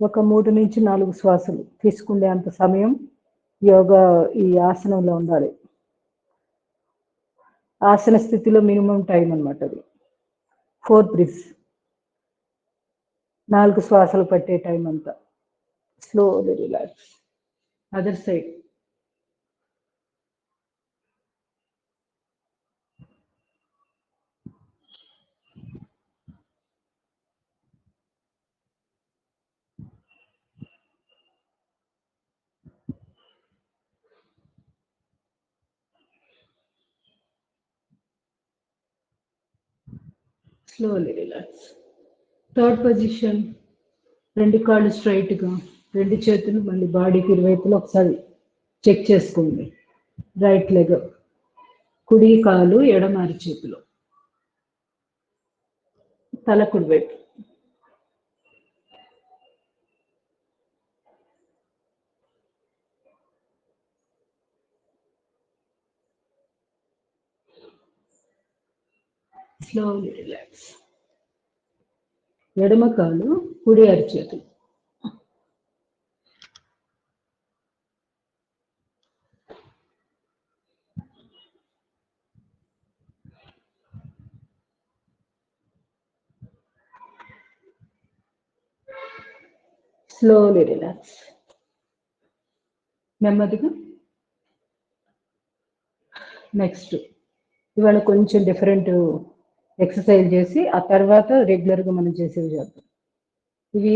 ఒక 3 నుంచి 4 శ్వాసలు తీసుకునే అంత సమయం యోగా ఈ ఆసనంలో ఉండాలి. ఆసన స్థితిలో మినిమం టైం అన్నమాట అది. 4 బ్రీత్స్, 4 శ్వాసలు పట్టే టైం అంతా. Slowly relax. Other side. Slowly relax. Third position. రెండు కాళ్ళు స్ట్రైట్గా, రెండు చేతులు మళ్ళీ బాడీకి ఇరువైపులా ఒకసారి చెక్ చేసుకోండి. రైట్ లెగ్, కుడి కాలు ఎడమ అరిచేతిలో, తల కుడివైపు. Slowly relax. ఎడమ కాలు కుడి అరిచేతులు. Slowly relax. నెమ్మదిగా. నెక్స్ట్ ఇవాళ కొంచెం డిఫరెంట్ ఎక్సర్సైజ్ చేసి ఆ తర్వాత రెగ్యులర్గా మనం చేసేవి చేద్దాం. ఇవి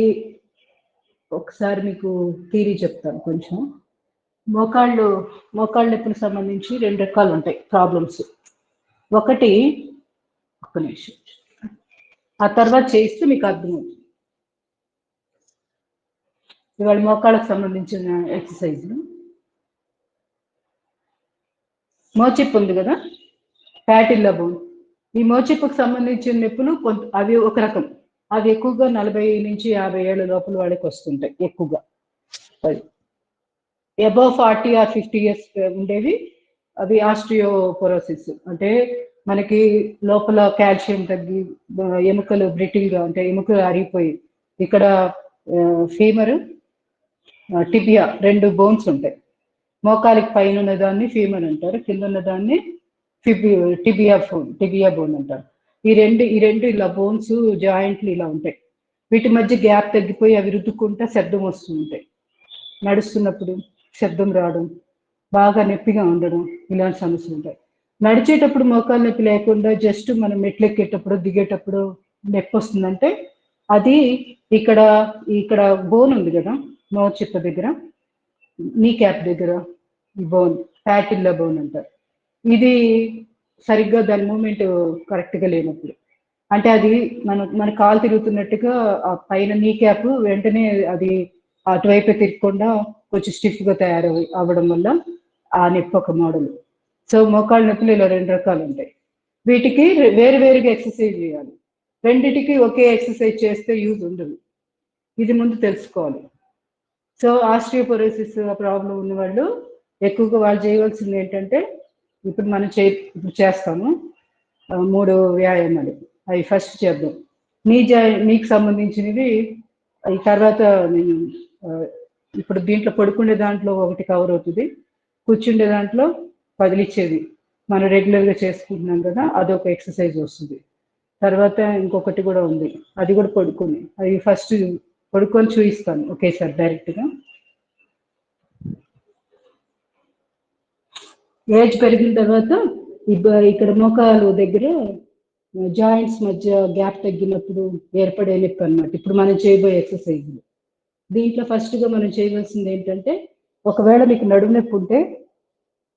ఒకసారి మీకు థియరీ చెప్తాను కొంచెం. మోకాళ్ళ నొప్పులకు సంబంధించి రెండు రకాలు ఉంటాయి ప్రాబ్లమ్స్. ఒకటి, ఒక్క నిమిషం, ఆ తర్వాత చేస్తే మీకు అర్థమవుతుంది. ఇవాళ మోకాళ్ళకు సంబంధించిన ఎక్సర్సైజ్లు. మోచిప్పు ఉంది కదా, ప్యాటిల్లా బోన్. ఈ మోచిప్పుకు సంబంధించిన నొప్పులు అవి ఒక రకం. అవి ఎక్కువగా 40 నుంచి 50 ఏళ్ళ లోపల వాళ్ళకి వస్తుంటాయి ఎక్కువగా. అబౌవ్ 40 or 50 years ఉండేవి అవి ఆస్ట్రియోపోరోసిస్, అంటే మనకి లోపల కాల్షియం తగ్గి ఎముకలు బ్రిటిల్గా ఉంటాయి, ఎముకలు అరిగిపోయి ఇక్కడ ఫీమర్, టిబియా రెండు బోన్స్ ఉంటాయి. మోకాలికి పైన ఉన్నదాన్ని ఫీమర్ అంటారు, కింద ఉన్నదాన్ని టిబియా బోన్ అంటారు. ఈ రెండు ఇలా బోన్స్ జాయింట్లు ఇలా ఉంటాయి. వీటి మధ్య గ్యాప్ తగ్గిపోయి అవి రుద్దుకుంటా శబ్దం వస్తూ ఉంటాయి. నడుస్తున్నప్పుడు శబ్దం రావడం, బాగా నొప్పిగా ఉండడం, ఇలాంటి సమస్యలు ఉంటాయి. నడిచేటప్పుడు మోకాలు నొప్పి లేకుండా జస్ట్ మనం మెట్లు ఎక్కేటప్పుడు దిగేటప్పుడు నొప్పి వస్తుందంటే అది ఇక్కడ బోన్ ఉంది కదా మోచిప్ప దగ్గర, నీ క్యాప్ దగ్గర ఈ బోన్ ప్యాటిల్లా బోన్ అంటారు. ఇది సరిగ్గా దాని మూమెంట్ కరెక్ట్గా లేనప్పుడు, అంటే అది మన కాలు తిరుగుతున్నట్టుగా ఆ పైన నీ క్యాప్ వెంటనే అది అటువైపు తిరగకుండా కొంచెం స్టిఫ్గా అవ్వడం వల్ల ఆ నొప్పి ఒక మోడల్. సో మోకాళ్ళ నొప్పులు ఇలా రెండు రకాలు ఉంటాయి. వీటికి వేరువేరుగా ఎక్సర్సైజ్ చేయాలి. రెండిటికి ఒకే ఎక్సర్సైజ్ చేస్తే యూజ్ ఉండదు, ఇది ముందు తెలుసుకోవాలి. సో ఆస్ట్రియోపోరోసిస్ ప్రాబ్లం ఉన్న వాళ్ళు ఎక్కువగా వాళ్ళు చేయవలసింది ఏంటంటే, ఇప్పుడు మనం చేస్తాము 3 వ్యాయామాలు. అవి ఫస్ట్ చేద్దాం. నీకు సంబంధించినవి ఈ తర్వాత నేను ఇప్పుడు దీంట్లో పడుకునే దాంట్లో ఒకటి కవర్ అవుతుంది, కూర్చుండే దాంట్లో కదిలిచ్చేది మనం రెగ్యులర్గా చేసుకుంటున్నాం కదా, అదొక ఎక్సర్సైజ్ వస్తుంది. తర్వాత ఇంకొకటి కూడా ఉంది, అది కూడా పడుకొని, అది ఫస్ట్ పడుకొని చూపిస్తాను ఒకేసారి డైరెక్ట్గా. ఏజ్ పెరిగిన తర్వాత ఇక్కడ మోకాలు దగ్గర జాయింట్స్ మధ్య గ్యాప్ తగ్గినప్పుడు ఏర్పడే నొప్పి అన్నమాట ఇప్పుడు మనం చేయబోయే ఎక్సర్సైజ్లు. దీంట్లో ఫస్ట్గా మనం చేయవలసింది ఏంటంటే, ఒకవేళ మీకు నడుము నొప్పి ఉంటే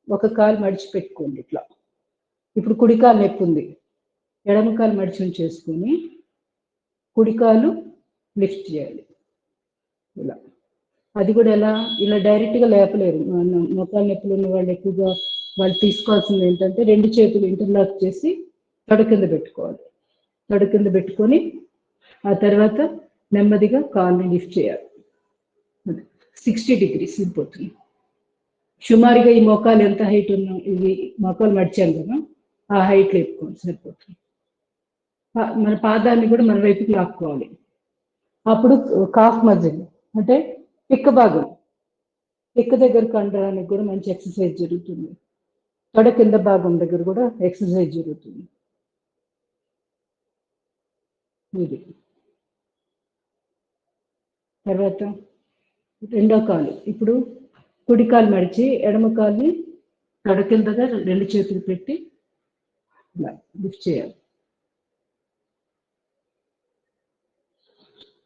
ఒక కాలు మడిచి పెట్టుకోండి ఇట్లా. ఇప్పుడు కుడికాలు నొప్పి ఉంది, ఎడమ కాలు మడిచి ఉంచేసుకొని కుడికాలు లిఫ్ట్ చేయాలి ఇలా. అది కూడా ఇలా డైరెక్ట్గా లేపలేరు. మోకాలు నొప్పులు ఉన్న వాళ్ళు ఎక్కువగా వాళ్ళు తీసుకోవాల్సింది ఏంటంటే, రెండు చేతులు ఇంటర్లాక్ చేసి తొడ కింద పెట్టుకోవాలి. తొడ కింద పెట్టుకొని ఆ తర్వాత నెమ్మదిగా కాల్ని లిఫ్ట్ చేయాలి. 60 degrees వెళ్ళిపోతుంది. సుమారుగా ఈ మోకాలు ఎంత హైట్ ఉన్నా, ఇది మోకాలు మడిచాం కదా, ఆ హైట్ లేపుకోండి సరిపోతుంది. మన పాదాన్ని కూడా మన వైపుకి లాక్కోవాలి. అప్పుడు కాఫ్ మజిల్ అంటే పిక్క భాగం, పిక్క దగ్గర కండరానికి కూడా మంచి ఎక్సర్సైజ్ జరుగుతుంది. తొడ కింద భాగం దగ్గర కూడా ఎక్సర్సైజ్ జరుగుతుంది. ఇది తర్వాత రెండో కాలు ఇప్పుడు కుడి కాలు మడిచి ఎడమ కాలుని తొడ కిందగా 2 చేతులు పెట్టి ఇలా లిఫ్ట్ చేయాలి.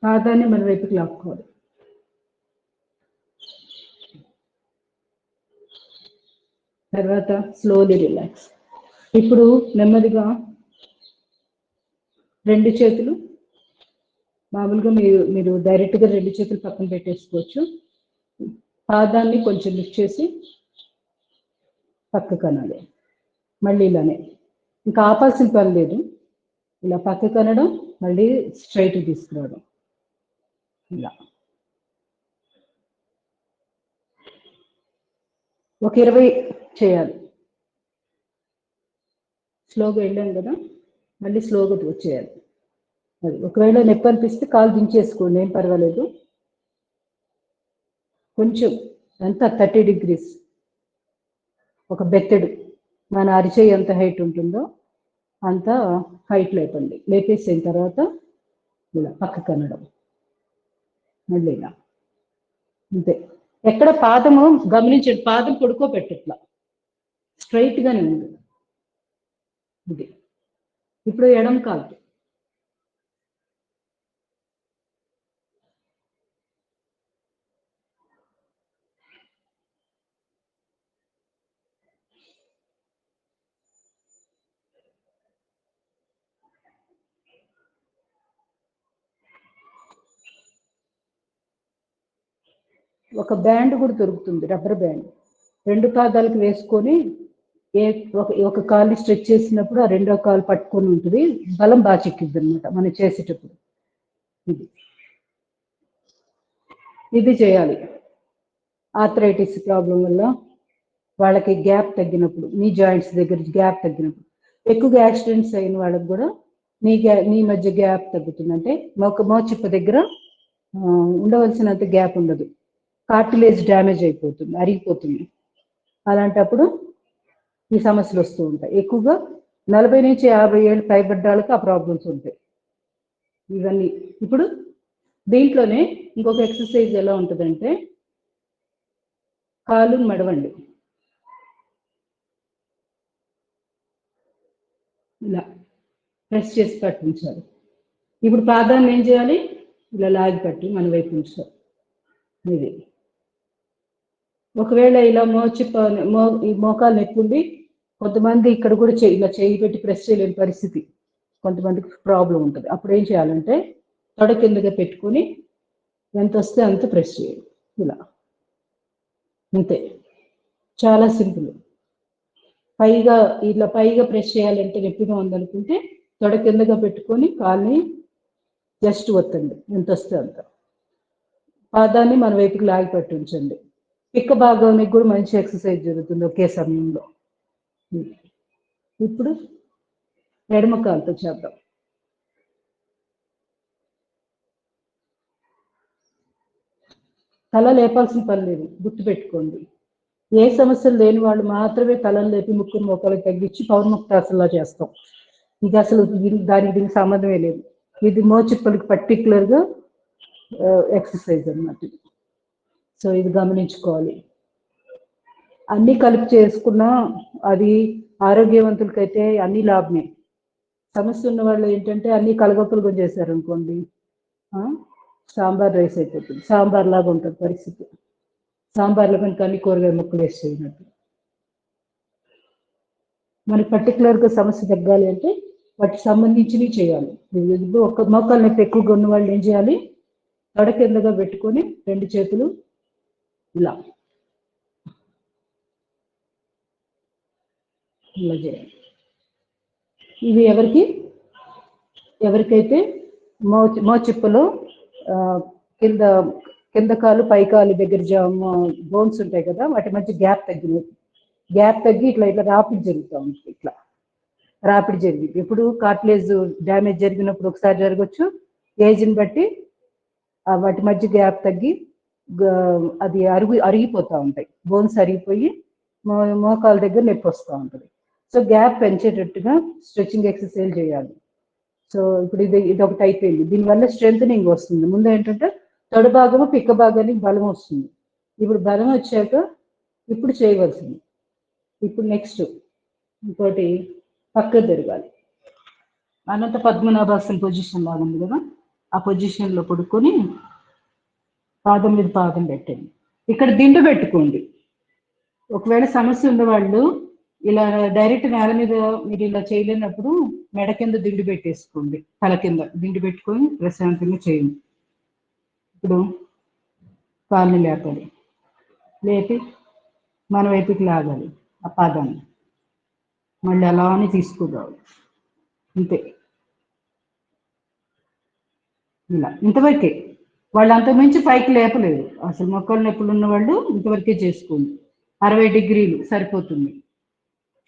పాదాన్ని మన వైపుకి లాక్కోవాలి. తర్వాత స్లోలీ రిలాక్స్. ఇప్పుడు నెమ్మదిగా 2 చేతులు మామూలుగా మీరు డైరెక్ట్గా 2 చేతులు పక్కన పెట్టేసుకోవచ్చు. పాదాన్ని కొంచెం లిఫ్ట్ చేసి పక్కకు అనాలి. మళ్ళీ ఇలానే ఇంకా ఆపాల్సిన పని లేదు. ఇలా పక్కకు అనడం, మళ్ళీ స్ట్రైట్ తీసుకురావడం. ఇలా ఒక 20 చేయాలి. స్లోగా వెళ్ళాం కదా, మళ్ళీ స్లోగా వచ్చేయాలి. అది ఒకవేళ నొప్పి అనిపిస్తే కాలు దించేసుకోండి, ఏం పర్వాలేదు. కొంచెం ఎంత 30 degrees ఒక బెత్తెడు మన అరిచేయి ఎంత హైట్ ఉంటుందో అంత హైట్ లేపండి. లేపేసిన తర్వాత ఇలా పక్కకు అనడం, మళ్ళీ ఇలా అంతే. ఎక్కడ పాదము గమనించండి, పాదం పడుకోబెట్టట్లా, స్ట్రైట్ గానే ఉంది. ఇది ఇప్పుడు ఎడమ కాలు ఒక బ్యాండ్ కూడా దొరుకుతుంది, రబ్బర్ బ్యాండ్. 2 పాదాలకు వేసుకొని ఒక కాలు స్ట్రెచ్ చేసినప్పుడు ఆ రెండో కాలు పట్టుకొని ఉంటుంది, బలం బాగా చిక్కిద్ది అనమాట మనం చేసేటప్పుడు. ఇది చేయాలి. ఆర్థరైటిస్ ప్రాబ్లం వల్ల వాళ్ళకి గ్యాప్ తగ్గినప్పుడు, నీ జాయింట్స్ దగ్గర గ్యాప్ తగ్గినప్పుడు, ఎక్కువగా యాక్సిడెంట్స్ అయిన వాళ్ళకి కూడా నీ మధ్య గ్యాప్ తగ్గుతుంది. అంటే మోచిప్ప దగ్గర ఉండవలసినంత గ్యాప్ ఉండదు, కార్టిలేజ్ డ్యామేజ్ అయిపోతుంది, అరిగిపోతుంది. అలాంటప్పుడు ఈ సమస్యలు వస్తూ ఉంటాయి. ఎక్కువగా 40 నుంచి 50 ఏళ్ళు పైబడ్డాలకు ఆ ప్రాబ్లమ్స్ ఉంటాయి ఇవన్నీ. ఇప్పుడు దీంట్లోనే ఇంకొక ఎక్సర్సైజ్ ఎలా ఉంటుందంటే, కాలు మడవండి, ఇలా ప్రెస్ చేసి పట్టించాలి. ఇప్పుడు పాదాన్ని ఏం చేయాలి, ఇలా లాగి పట్టి మన వైపు ఉంచాలి. ఇది ఒకవేళ ఇలా మోకాలు నొప్పి కొంతమంది ఇక్కడ కూడా ఇలా చేయి పెట్టి ప్రెస్ చేయలేని పరిస్థితి కొంతమందికి ప్రాబ్లం ఉంటుంది. అప్పుడు ఏం చేయాలంటే తొడ కిందగా పెట్టుకొని ఎంత వస్తే అంత ప్రెస్ చేయాలి. ఇలా అంతే, చాలా సింపుల్. పైగా ప్రెస్ చేయాలంటే నొప్పిగా ఉందనుకుంటే తొడ కిందగా పెట్టుకొని కాల్ని జస్ట్ ఒత్తండి, ఎంత వస్తే అంత. పాదాన్ని మన వైపుకి లాగి పట్టి ఉంచండి. పిక్క భాగానికి కూడా మంచి ఎక్సర్సైజ్ జరుగుతుంది ఒకే సమయంలో. ఇప్పుడు ఎడమ కాలుతో చేద్దాం. తల లేపాల్సిన పని లేదు, గుర్తుపెట్టుకోండి. ఏ సమస్యలు లేని వాళ్ళు మాత్రమే తలను లేపి ముక్కును మోకాలకు తగ్గించి పౌర్ముక్తాసనలా చేస్తాం. ఇది అసలు దీనికి సంబంధమే లేదు. ఇది మోచిప్పలకి పర్టికులర్గా ఎక్సర్సైజ్ అన్నమాట. సో ఇది గమనించుకోవాలి. అన్ని కలిపి చేసుకున్నా అది ఆరోగ్యవంతులకైతే అన్ని లాభమే. సమస్య ఉన్న వాళ్ళు ఏంటంటే అన్ని కలగొప్పలుగా చేశారనుకోండి, సాంబార్ రైస్ అయిపోతుంది, సాంబార్ లాగా ఉంటుంది పరిస్థితి. సాంబార్లో కనుక అన్ని కూరగాయ ముక్కలు వేసి చేయనట్టు. మనకి పర్టికులర్గా సమస్య తగ్గాలి అంటే వాటికి సంబంధించినవి చేయాలి. ఒక మోకాలు నొప్పి ఎక్కువగా ఉన్న వాళ్ళు ఏం చేయాలి, తొడ కిందగా పెట్టుకొని 2 చేతులు ఇలా ఇలా చేయాలి. ఇవి ఎవరికైతే మోచిప్పలో కింద కాలు పై కాలు దగ్గర బోన్స్ ఉంటాయి కదా, వాటి మధ్య గ్యాప్ తగ్గి ఇట్లా రాపిడ్ జరుగుతూ ఉంటుంది. ఇట్లా రాపిడ్ జరిగింది. ఇప్పుడు కార్టిలేజ్ డ్యామేజ్ జరిగినప్పుడు ఒకసారి జరగచ్చు, ఏజ్ని బట్టి వాటి మధ్య గ్యాప్ తగ్గి అది అరిగిపోతూ ఉంటాయి, బోన్స్ అరిగిపోయి మోకాల దగ్గర నొప్పి వస్తూ ఉంటుంది. సో గ్యాప్ పెంచేటట్టుగా స్ట్రెచింగ్ ఎక్సర్సైజ్ చేయాలి. సో ఇప్పుడు ఇది ఒకటి అయిపోయింది. దీనివల్ల స్ట్రెంథనింగ్ వస్తుంది. ముందు ఏంటంటే తొడ భాగము పిక్క భాగానికి బలం వస్తుంది. ఇప్పుడు బలం వచ్చాక ఇప్పుడు చేయవలసింది. ఇప్పుడు నెక్స్ట్ ఇంకోటి పక్క తిరగాలి. అనంత పద్మనాభాసన పొజిషన్ లాగా ఉంది కదా, ఆ పొజిషన్లో పడుకొని పాదం మీద పాదం పెట్టండి. ఇక్కడ దిండు పెట్టుకోండి. ఒకవేళ సమస్య ఉన్నవాళ్ళు ఇలా డైరెక్ట్ నేల మీద మీరు ఇలా చేయలేనప్పుడు మెడ కింద దిండు పెట్టేసుకోండి. తల కింద దిండు పెట్టుకొని ప్రశాంతంగా చేయండి. ఇప్పుడు కాళ్ళని లేపాలి, లేపి మన వైపుకి లాగాలి ఆ పాదాన్ని, మళ్ళీ అలానే తీసుకురావాలి. అంతే, ఇలా ఇంతవరకే. వాళ్ళు అంతకుమించి పైకి లేపలేదు. అసలు మొక్కల నొప్పులు ఉన్న వాళ్ళు ఇంతవరకే చేసుకోండి. 60 డిగ్రీలు సరిపోతుంది,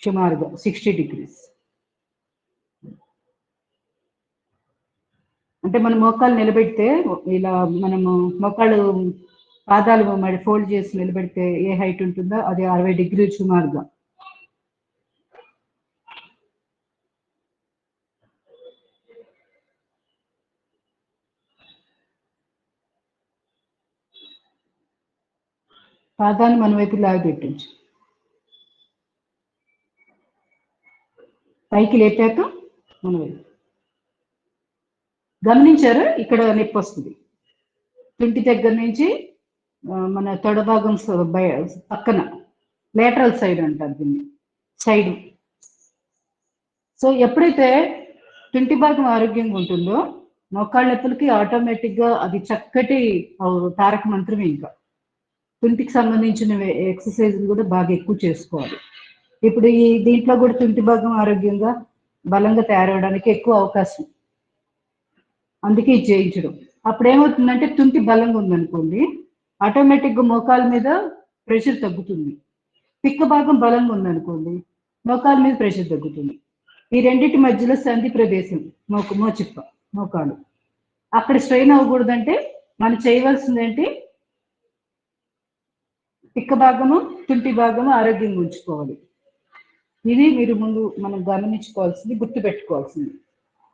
సుమారుగా 60 degrees. అంటే మన మోకాలు నిలబెడితే ఇలా మనము మోకాళ్ళు పాదాలు మరి ఫోల్డ్ చేసి నిలబెడితే ఏ హైట్ ఉంటుందో అది 60 degrees సుమారుగా. పాదాన్ని మన వైపు లాగి పెట్టించు. పైకి లేపాక మన వైపు గమనించారా, ఇక్కడ నొప్పి వస్తుంది. తుంటి దగ్గర నుంచి మన తొడ భాగం పక్కన లేటరల్ సైడ్ అంటారు దీన్ని, సైడ్. సో ఎప్పుడైతే తుంటి భాగం ఆరోగ్యంగా ఉంటుందో మోకాళ్ళ నొప్పులకి ఆటోమేటిక్గా అది చక్కటి తారక మంత్రమే. ఇంకా తుంటికి సంబంధించిన ఎక్సర్సైజ్ కూడా బాగా ఎక్కువ చేసుకోవాలి. ఇప్పుడు ఈ దీంట్లో కూడా తుంటి భాగం ఆరోగ్యంగా బలంగా తయారవడానికి ఎక్కువ అవకాశం, అందుకే ఇది చేయించడం. అప్పుడు ఏమవుతుందంటే తుంటి బలంగా ఉందనుకోండి, ఆటోమేటిక్గా మోకాల మీద ప్రెషర్ తగ్గుతుంది. పిక్క భాగం బలంగా ఉందనుకోండి, మోకాల మీద ప్రెషర్ తగ్గుతుంది. ఈ రెండింటి మధ్యలో సంధి ప్రదేశం మోచిప్ప మోకాలు, అక్కడ స్ట్రెయిన్ అవ్వకూడదంటే మనం చేయవలసింది ఏంటి, పిక్క భాగము తుంటి భాగము ఆరోగ్యంగా ఉంచుకోవాలి. ఇది మీరు ముందు మనం గమనించుకోవాల్సింది, గుర్తు పెట్టుకోవాల్సింది.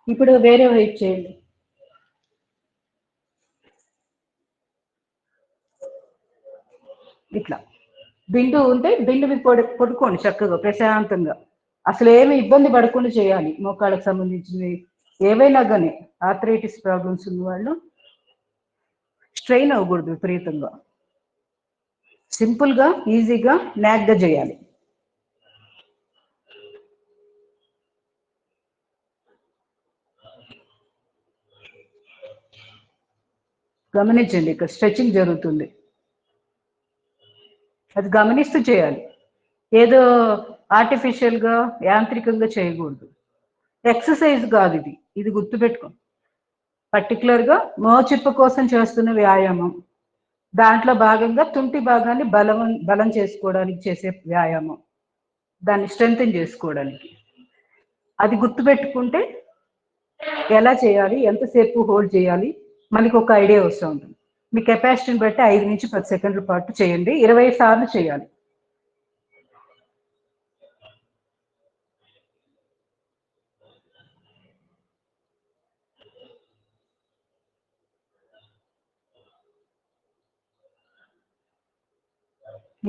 ఇప్పుడు వేరే వైపు చేయండి. ఇట్లా బిందు ఉంటే బిందు మీద పడుకోండి చక్కగా ప్రశాంతంగా. అసలు ఏమి ఇబ్బంది పడకుండా చేయాలి. మోకాళ్ళకు సంబంధించినవి ఏవైనా కానీ ఆర్థరైటిస్ ప్రాబ్లమ్స్ ఉన్న వాళ్ళు స్ట్రెయిన్ అవ్వకూడదు విపరీతంగా. సింపుల్గా ఈజీగా న్యాక్గా చేయాలి. గమనించండి, ఇక్కడ స్ట్రెచింగ్ జరుగుతుంది, అది గమనిస్తూ చేయాలి. ఏదో ఆర్టిఫిషియల్గా యాంత్రికంగా చేయకూడదు. ఎక్సర్సైజ్ కాదు ఇది, ఇది గుర్తుపెట్టుకో. పర్టికులర్గా మోచిప్ప కోసం చేస్తున్న వ్యాయామం, దాంట్లో భాగంగా తుంటి భాగాన్ని బలం చేసుకోవడానికి చేసే వ్యాయామం, దాన్ని స్ట్రెంగ్తెన్ చేసుకోవడానికి. అది గుర్తుపెట్టుకుంటే ఎలా చేయాలి, ఎంతసేపు హోల్డ్ చేయాలి మనకి ఒక ఐడియా వస్తూ ఉంటుంది. మీ కెపాసిటీని బట్టి 5 నుంచి 10 సెకండ్ల పాటు చేయండి. 20 సార్లు చేయాలి.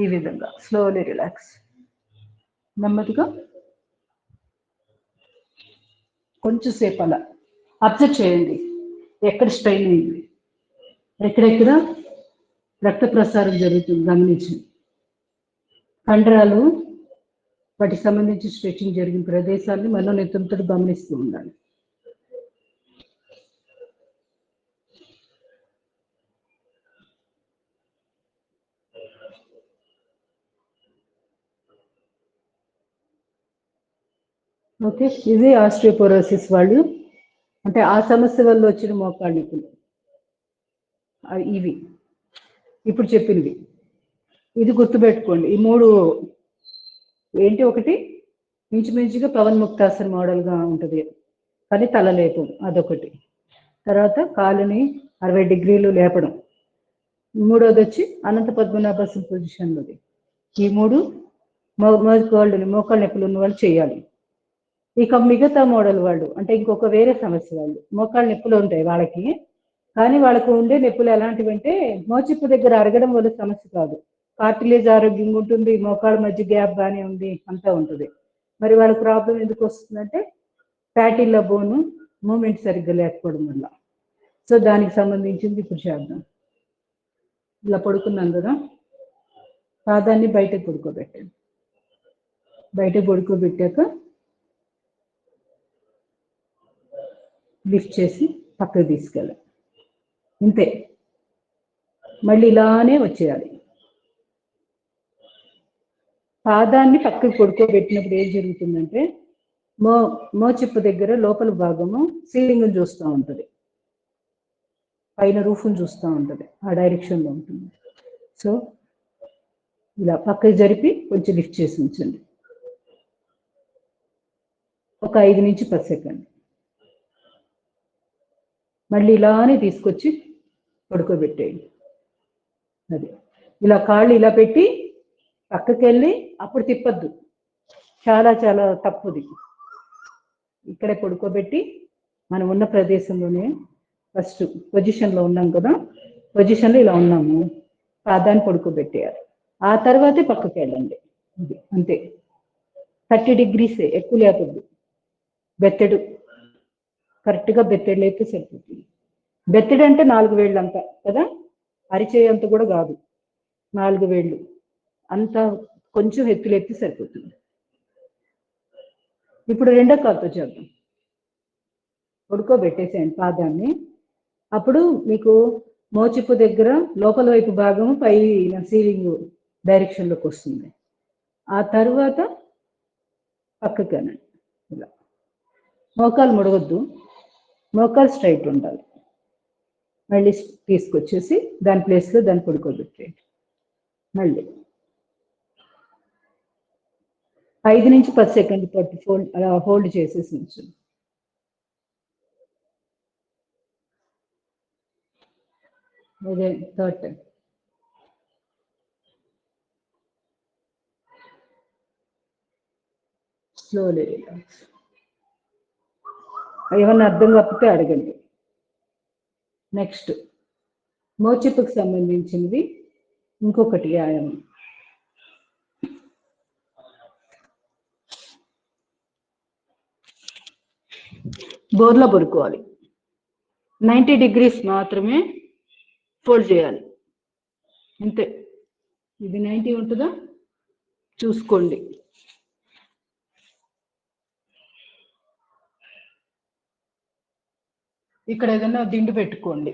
ఈ విధంగా స్లోలీ రిలాక్స్, నెమ్మదిగా కొంచెం సేపు అలా అబ్జర్వ్ చేయండి. ఎక్కడ స్ట్రెయిన్ అయింది, ఎక్కడెక్కడ రక్త ప్రసారం జరుగుతుంది గమనించండి. కండరాలు వాటికి సంబంధించి స్ట్రెచింగ్ జరిగిన ప్రదేశాన్ని మనోనేత్రంతో గమనిస్తూ ఉండాలి. ఓకే, ఇది ఆస్టియోపోరోసిస్ వాళ్ళు, అంటే ఆ సమస్య వల్ల వచ్చిన మోకాళ్ళ నొప్పులు ఇవి ఇప్పుడు చెప్పినవి. ఇది గుర్తుపెట్టుకోండి. ఈ 3 ఏంటి, ఒకటి ఇంచుమించుగా పవన్ ముక్తాసన మోడల్గా ఉంటుంది కానీ తలలేపం, అదొకటి. తర్వాత కాలుని 60 డిగ్రీలు లేపడం, మూడోది వచ్చి అనంత పద్మనాభాసన పొజిషన్లోది. ఈ 3 మోకాళ్ళ నొప్పులు ఉన్న వాళ్ళు చేయాలి. ఇక మిగతా మోడల్ వాళ్ళు, అంటే ఇంకొక వేరే సమస్య వాళ్ళు మోకాళ్ళ నొప్పులు ఉంటాయి వాళ్ళకి, కానీ వాళ్ళకు ఉండే నొప్పులు ఎలాంటివి అంటే మోచిప్పు దగ్గర అరగడం వల్ల సమస్య కాదు. కార్టిలేజ్ ఆరోగ్యంగా ఉంటుంది, మోకాళ్ళ మధ్య గ్యాప్ బాగానే ఉంది, అంతా ఉంటుంది. మరి వాళ్ళ ప్రాబ్లం ఎందుకు వస్తుందంటే ఫ్యాటీల బోను మూమెంట్ సరిగ్గా లేకపోవడం వల్ల. సో దానికి సంబంధించింది ఇప్పుడు చేద్దాం. ఇలా పడుకున్నాం కదా, పాదాన్ని బయటకు పడుకోబెట్టండి. బయటకు పడుకోబెట్టాక లిఫ్ట్ చేసి పక్కకు తీసుకెళ్ళాలి. ఇంతే, మళ్ళీ ఇలానే వచ్చేయాలి. పాదాన్ని పక్కకు పడుకోబెట్టినప్పుడు ఏం జరుగుతుందంటే మోచిప్పు దగ్గర లోపల భాగము సీలింగ్ చూస్తూ ఉంటుంది, పైన రూఫ్ని చూస్తూ ఉంటుంది, ఆ డైరెక్షన్లో ఉంటుంది. సో ఇలా పక్కకు జరిపి కొంచెం లిఫ్ట్ చేసి ఉంచండి. ఒక 5 నుంచి 10 సెకండ్. మళ్ళీ ఇలానే తీసుకొచ్చి పడుకోబెట్టేయండి. అది ఇలా కాళ్ళు ఇలా పెట్టి పక్కకి వెళ్ళి అప్పుడు తిప్పద్దు, చాలా చాలా తప్పుది. ఇక్కడే పడుకోబెట్టి మనం ఉన్న ప్రదేశంలోనే ఫస్ట్ పొజిషన్లో ఉన్నాం కదా, పొజిషన్లో ఇలా ఉన్నాము, పాదాన్ని పడుకోబెట్టేయాలి. ఆ తర్వాతే పక్కకి వెళ్ళండి. ఇది అంతే, 30 degrees, ఎక్కువ లేపద్దు. బెత్తెడు కరెక్ట్గా బెత్తెడు లేపితే సరిపోతుంది. బెత్తెడు అంటే 4 వేళ్ళు అంతా కదా, అరిచేయి అంత కూడా కాదు, 4 వేళ్ళు అంత కొంచెం ఎత్తులెత్తి సరిపోతుంది. ఇప్పుడు రెండో కాలుతో చేద్దాం. పడుకోబెట్టేసేయండి పాదాన్ని. అప్పుడు మీకు మోచిప్పు దగ్గర లోపల వైపు భాగము పై సీలింగ్ డైరెక్షన్లోకి వస్తుంది. ఆ తర్వాత పక్కకనండి. ఇలా మోకాలు ముడవద్దు, మోకాలు స్ట్రైట్ ఉండాలి. మళ్ళీ తీసుకొచ్చేసి దాని ప్లేస్లో దాన్ని పడుకోబెట్టేయండి. మళ్ళీ 5 నుంచి 10 సెకండ్ పట్టి హోల్డ్ చేసేసి ఉంచండి. అదే థర్డ్ టైం. Slowly relax. ఏమన్నా అర్థం కాకపోతే అడగండి. నెక్స్ట్ మోచిప్పుకు సంబంధించినది ఇంకొకటి వ్యాయామం. బోర్లో పడుకోవాలి, 90 degrees మాత్రమే ఫోల్డ్ చేయాలి, అంతే. ఇది 90 ఉంటుందా చూసుకోండి. ఇక్కడ ఏదైనా దిండు పెట్టుకోండి,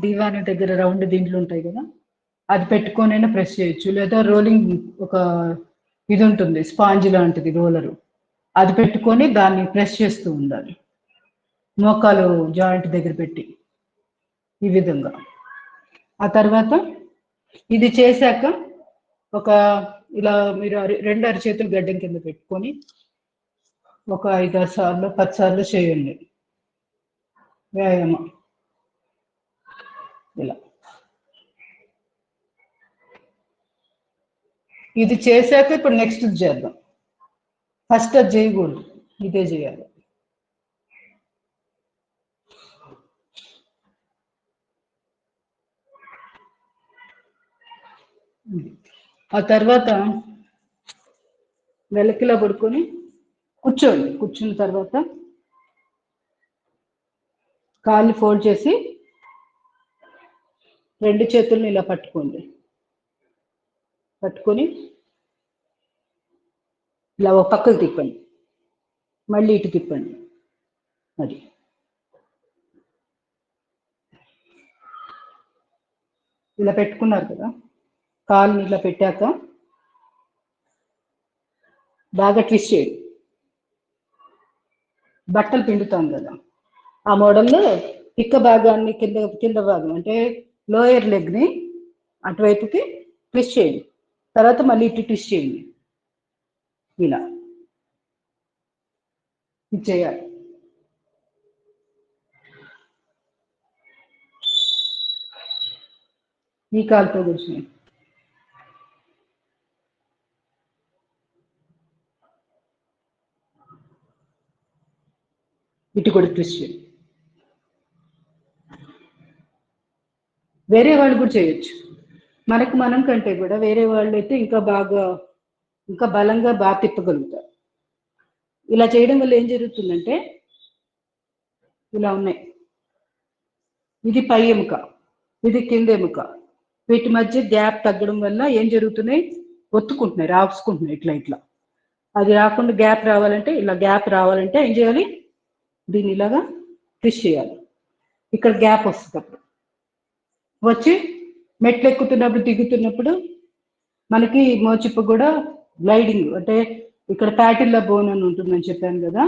దివాన్ దగ్గర రౌండ్ దిండ్లు ఉంటాయి కదా, అది పెట్టుకొనైనా ప్రెస్ చేయొచ్చు. లేదా రోలింగ్ ఒక ఇది ఉంటుంది, స్పాంజ్ లాంటిది రోలరు, అది పెట్టుకొని దాన్ని ప్రెస్ చేస్తూ ఉండాలి మోకాలు జాయింట్ దగ్గర పెట్టి, ఈ విధంగా. ఆ తర్వాత ఇది చేశాక ఒక ఇలా మీరు 2 అరచేతులు గడ్డం కింద పెట్టుకొని ఒక 5-6 సార్లు 10 సార్లు చేయండి వ్యాయామం. ఇలా ఇది చేశాక ఇప్పుడు నెక్స్ట్ చేద్దాం. ఫస్ట్ అది చేయకూడదు, ఇదే చేయాలి. ఆ తర్వాత వెలకిలా పడుకొని కూర్చోండి. కూర్చున్న తర్వాత కాళ్ళు ఫోల్డ్ చేసి 2 చేతుల్ని ఇలా పట్టుకోండి. పట్టుకొని ఇలా ఒక పక్కకు తిప్పండి, మళ్ళీ ఇటు తిప్పండి. అది ఇలా పెట్టుకున్నారు కదా, కాళ్ళని ఇట్లా పెట్టాక బాగా ట్విస్ట్ చేయండి. బట్టలు పిండుతాం కదా, ఆ మోడల్లో పిక్క భాగాన్ని కింద భాగం అంటే లోయర్ లెగ్ని అటువైపుకి ట్విస్ట్ చేయండి. తర్వాత మళ్ళీ ఇటు ట్విస్ట్ చేయండి. ఇలా ఇది చేయాలి. ఈ కాలుతో కూర్చుని ఇటు కూడా ట్విస్ట్ చేయండి. వేరే వాళ్ళు కూడా చేయొచ్చు. మనకు మనం కంటే కూడా వేరే వాళ్ళు అయితే ఇంకా బాగా ఇంకా బలంగా బాగా తిప్పగలుగుతారు. ఇలా చేయడం వల్ల ఏం జరుగుతుందంటే ఇలా ఉన్నాయి, ఇది పై ఎముక, ఇది కింద ఎముక, వీటి మధ్య గ్యాప్ తగ్గడం వల్ల ఏం జరుగుతున్నాయి, ఒత్తుకుంటున్నాయి, రాసుకుంటున్నాయి ఇట్లా ఇట్లా. అది రాకుండా గ్యాప్ రావాలంటే, ఇలా గ్యాప్ రావాలంటే ఏం చేయాలి, దీన్ని ఇలాగా ట్విస్ట్ చేయాలి. ఇక్కడ గ్యాప్ వస్తుంది. అప్పుడు వచ్చి మెట్లు ఎక్కుతున్నప్పుడు దిగుతున్నప్పుడు మనకి మోచిప్ప కూడా గ్లైడింగ్ అంటే ఇక్కడ ప్యాటిల్లా బోన్ అని ఉంటుందని చెప్పాను కదా,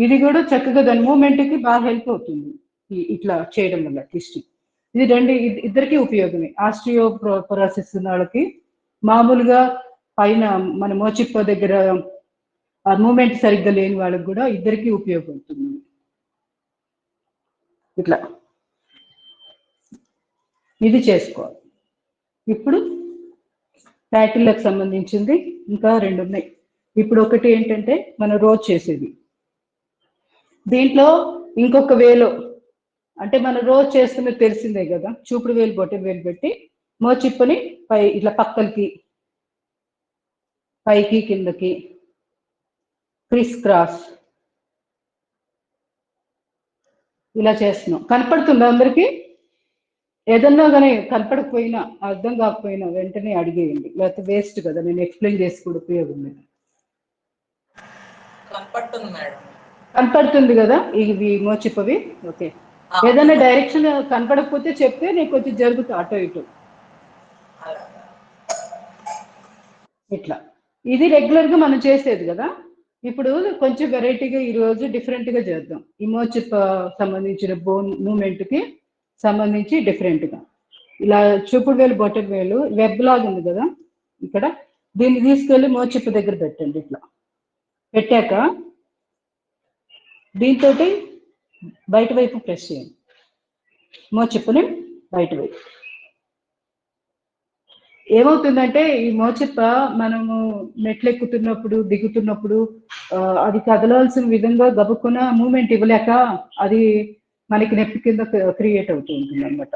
ఇది కూడా చక్కగా దాని మూమెంట్కి బాగా హెల్ప్ అవుతుంది ఇట్లా చేయడం వల్ల ట్విస్టింగ్. ఇది ఇద్దరికి ఉపయోగమే. ఆస్ట్రియోపొరోసిస్ ఉన్న వాళ్ళకి, మామూలుగా పైన మన మోచిప్ప దగ్గర ఆ మూమెంట్ సరిగ్గా లేని వాళ్ళకి కూడా ఇద్దరికి ఉపయోగపడుతుంది. ఇట్లా ఇది చేసుకోవాలి. ఇప్పుడు ప్యాటిల్లకు సంబంధించింది ఇంకా 2 ఉన్నాయి. ఇప్పుడు ఒకటి ఏంటంటే మనం రోజు చేసేది, దీంట్లో ఇంకొక వేలో అంటే మనం రోజు చేస్తున్నది తెలిసిందే కదా, చూపుడు వేలు బొట్టెన వేలు పెట్టి మోచిప్పని పై ఇట్లా పక్కలకి పైకి కిందకి క్రిస్ క్రాస్ ఇలా చేస్తున్నాం. కనపడుతుందా అందరికీ? ఏదన్నా కానీ కనపడకపోయినా అర్థం కాకపోయినా వెంటనే అడిగేయండి, లేకపోతే వేస్ట్ కదా, నేను ఎక్స్ప్లెయిన్ చేసి కూడా ఉపయోగం లేదు. కనపడుతుంది మేడం. కనపడుతుంది కదా ఇవి మోచిప్పవి? ఓకే. ఏదైనా డైరెక్షన్ కనపడకపోతే చెప్తే నేను కొంచెం జరుగుతా అటో ఇటు. ఇట్లా ఇది రెగ్యులర్ గా మనం చేసేది కదా. ఇప్పుడు కొంచెం వెరైటీగా ఈ రోజు డిఫరెంట్ గా చేద్దాం. ఈ మోచిప్ప సంబంధించిన బోన్ మూమెంట్ కి సంబంధించి డిఫరెంట్ గా ఇలా చూపుడు వేలు బొట్టెన వేలు వెబ్ లాగా ఉంది కదా ఇక్కడ, దీన్ని తీసుకెళ్లి మోచిప్ప దగ్గర పెట్టండి. ఇట్లా పెట్టాక దీంతో బయట వైపు ప్రెస్ చేయండి, మోచిప్పని బయట వైపు. ఏమవుతుందంటే ఈ మోచిప్ప మనము మెట్లు ఎక్కుతున్నప్పుడు దిగుతున్నప్పుడు అది కదలాల్సిన విధంగా గబుక్కున మూమెంట్ ఇవ్వలేక అది మనకి నొప్పి కింద క్రియేట్ అవుతూ ఉంటుంది అన్నమాట.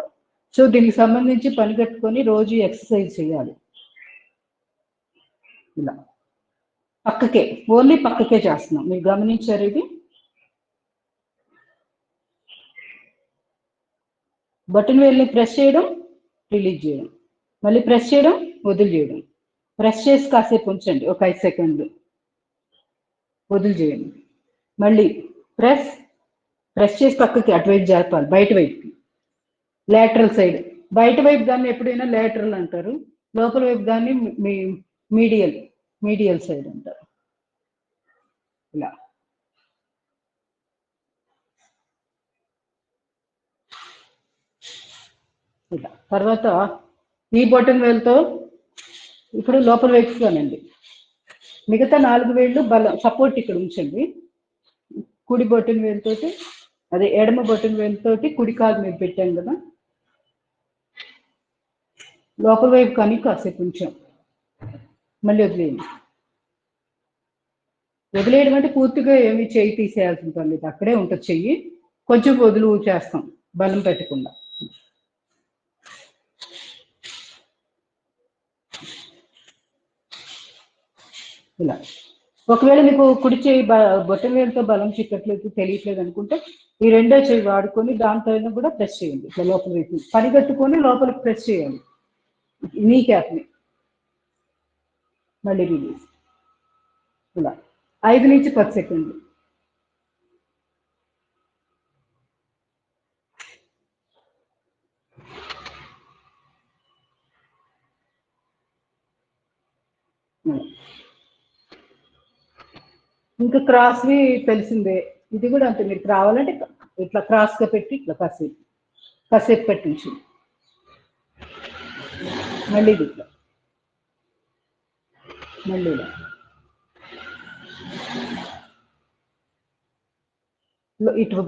సో దీనికి సంబంధించి పని కట్టుకొని రోజు ఎక్సర్సైజ్ చేయాలి. ఇలా పక్కకే, ఓన్లీ పక్కకే చేస్తున్నాం. మీరు గమనించారు ఇది? బటన్ వేలుని ప్రెస్ చేయడం, రిలీజ్ చేయడం, మళ్ళీ ప్రెస్ చేయడం, వదిలి చేయడం. ప్రెస్ చేసి కాసేపు ఉంచండి, ఒక 5 సెకండ్లు, వదిలి చేయండి. మళ్ళీ ప్రెస్ చేసి పక్కకి అటువైపు జరపాలి, బయట వైపుకి, లేటరల్ సైడ్. బయట వైపు దాన్ని ఎప్పుడైనా లేటరల్ అంటారు, లోపల వైపు దాన్ని మీడియల్ సైడ్ అంటారు. ఇలా ఇలా తర్వాత ఈ బొటన్ వేలుతో ఇప్పుడు లోపల వైపుగానండి, మిగతా 4 వేళ్ళు బలం సపోర్ట్ ఇక్కడ ఉంచండి. కుడి బొటన్ వేలుతోటి, అదే ఎడమ బొటన్ వేలుతోటి కుడి కాలు మీద పెట్టాం కదా, లోపల వైపు కానీ కాసేపు ఉంచాం, మళ్ళీ వదిలేయండి. వదిలేయడం అంటే పూర్తిగా ఏమి చెయ్యి తీసేయాల్సిన పని లేదు, అక్కడే ఉంటుంది చెయ్యి, కొంచెం వదులు చేస్తాం బలం పెట్టకుండా. ఇలా ఒకవేళ మీకు కుడి చేయి బొటన వేలుతో బలం చిక్కట్లేదు, తెలియట్లేదు అనుకుంటే ఈ రెండో చేయి వాడుకొని దాంతో కూడా ప్రెస్ చేయండి. ఇట్లా లోపల వైపు పని కట్టుకొని లోపలికి ప్రెస్ చేయాలి నీ క్యాప్ని, మళ్ళీ రిలీజ్. ఇలా 5 నుంచి 10 సెకండ్లు. ఇంకా క్రాస్వి తెలిసిందే, ఇది కూడా అంతే. మీకు రావాలంటే ఇట్లా క్రాస్గా పెట్టి ఇట్లా కాసేపు పెట్టించు, మళ్ళీ ఇట్లా, మళ్ళీ ఇలా ఇటు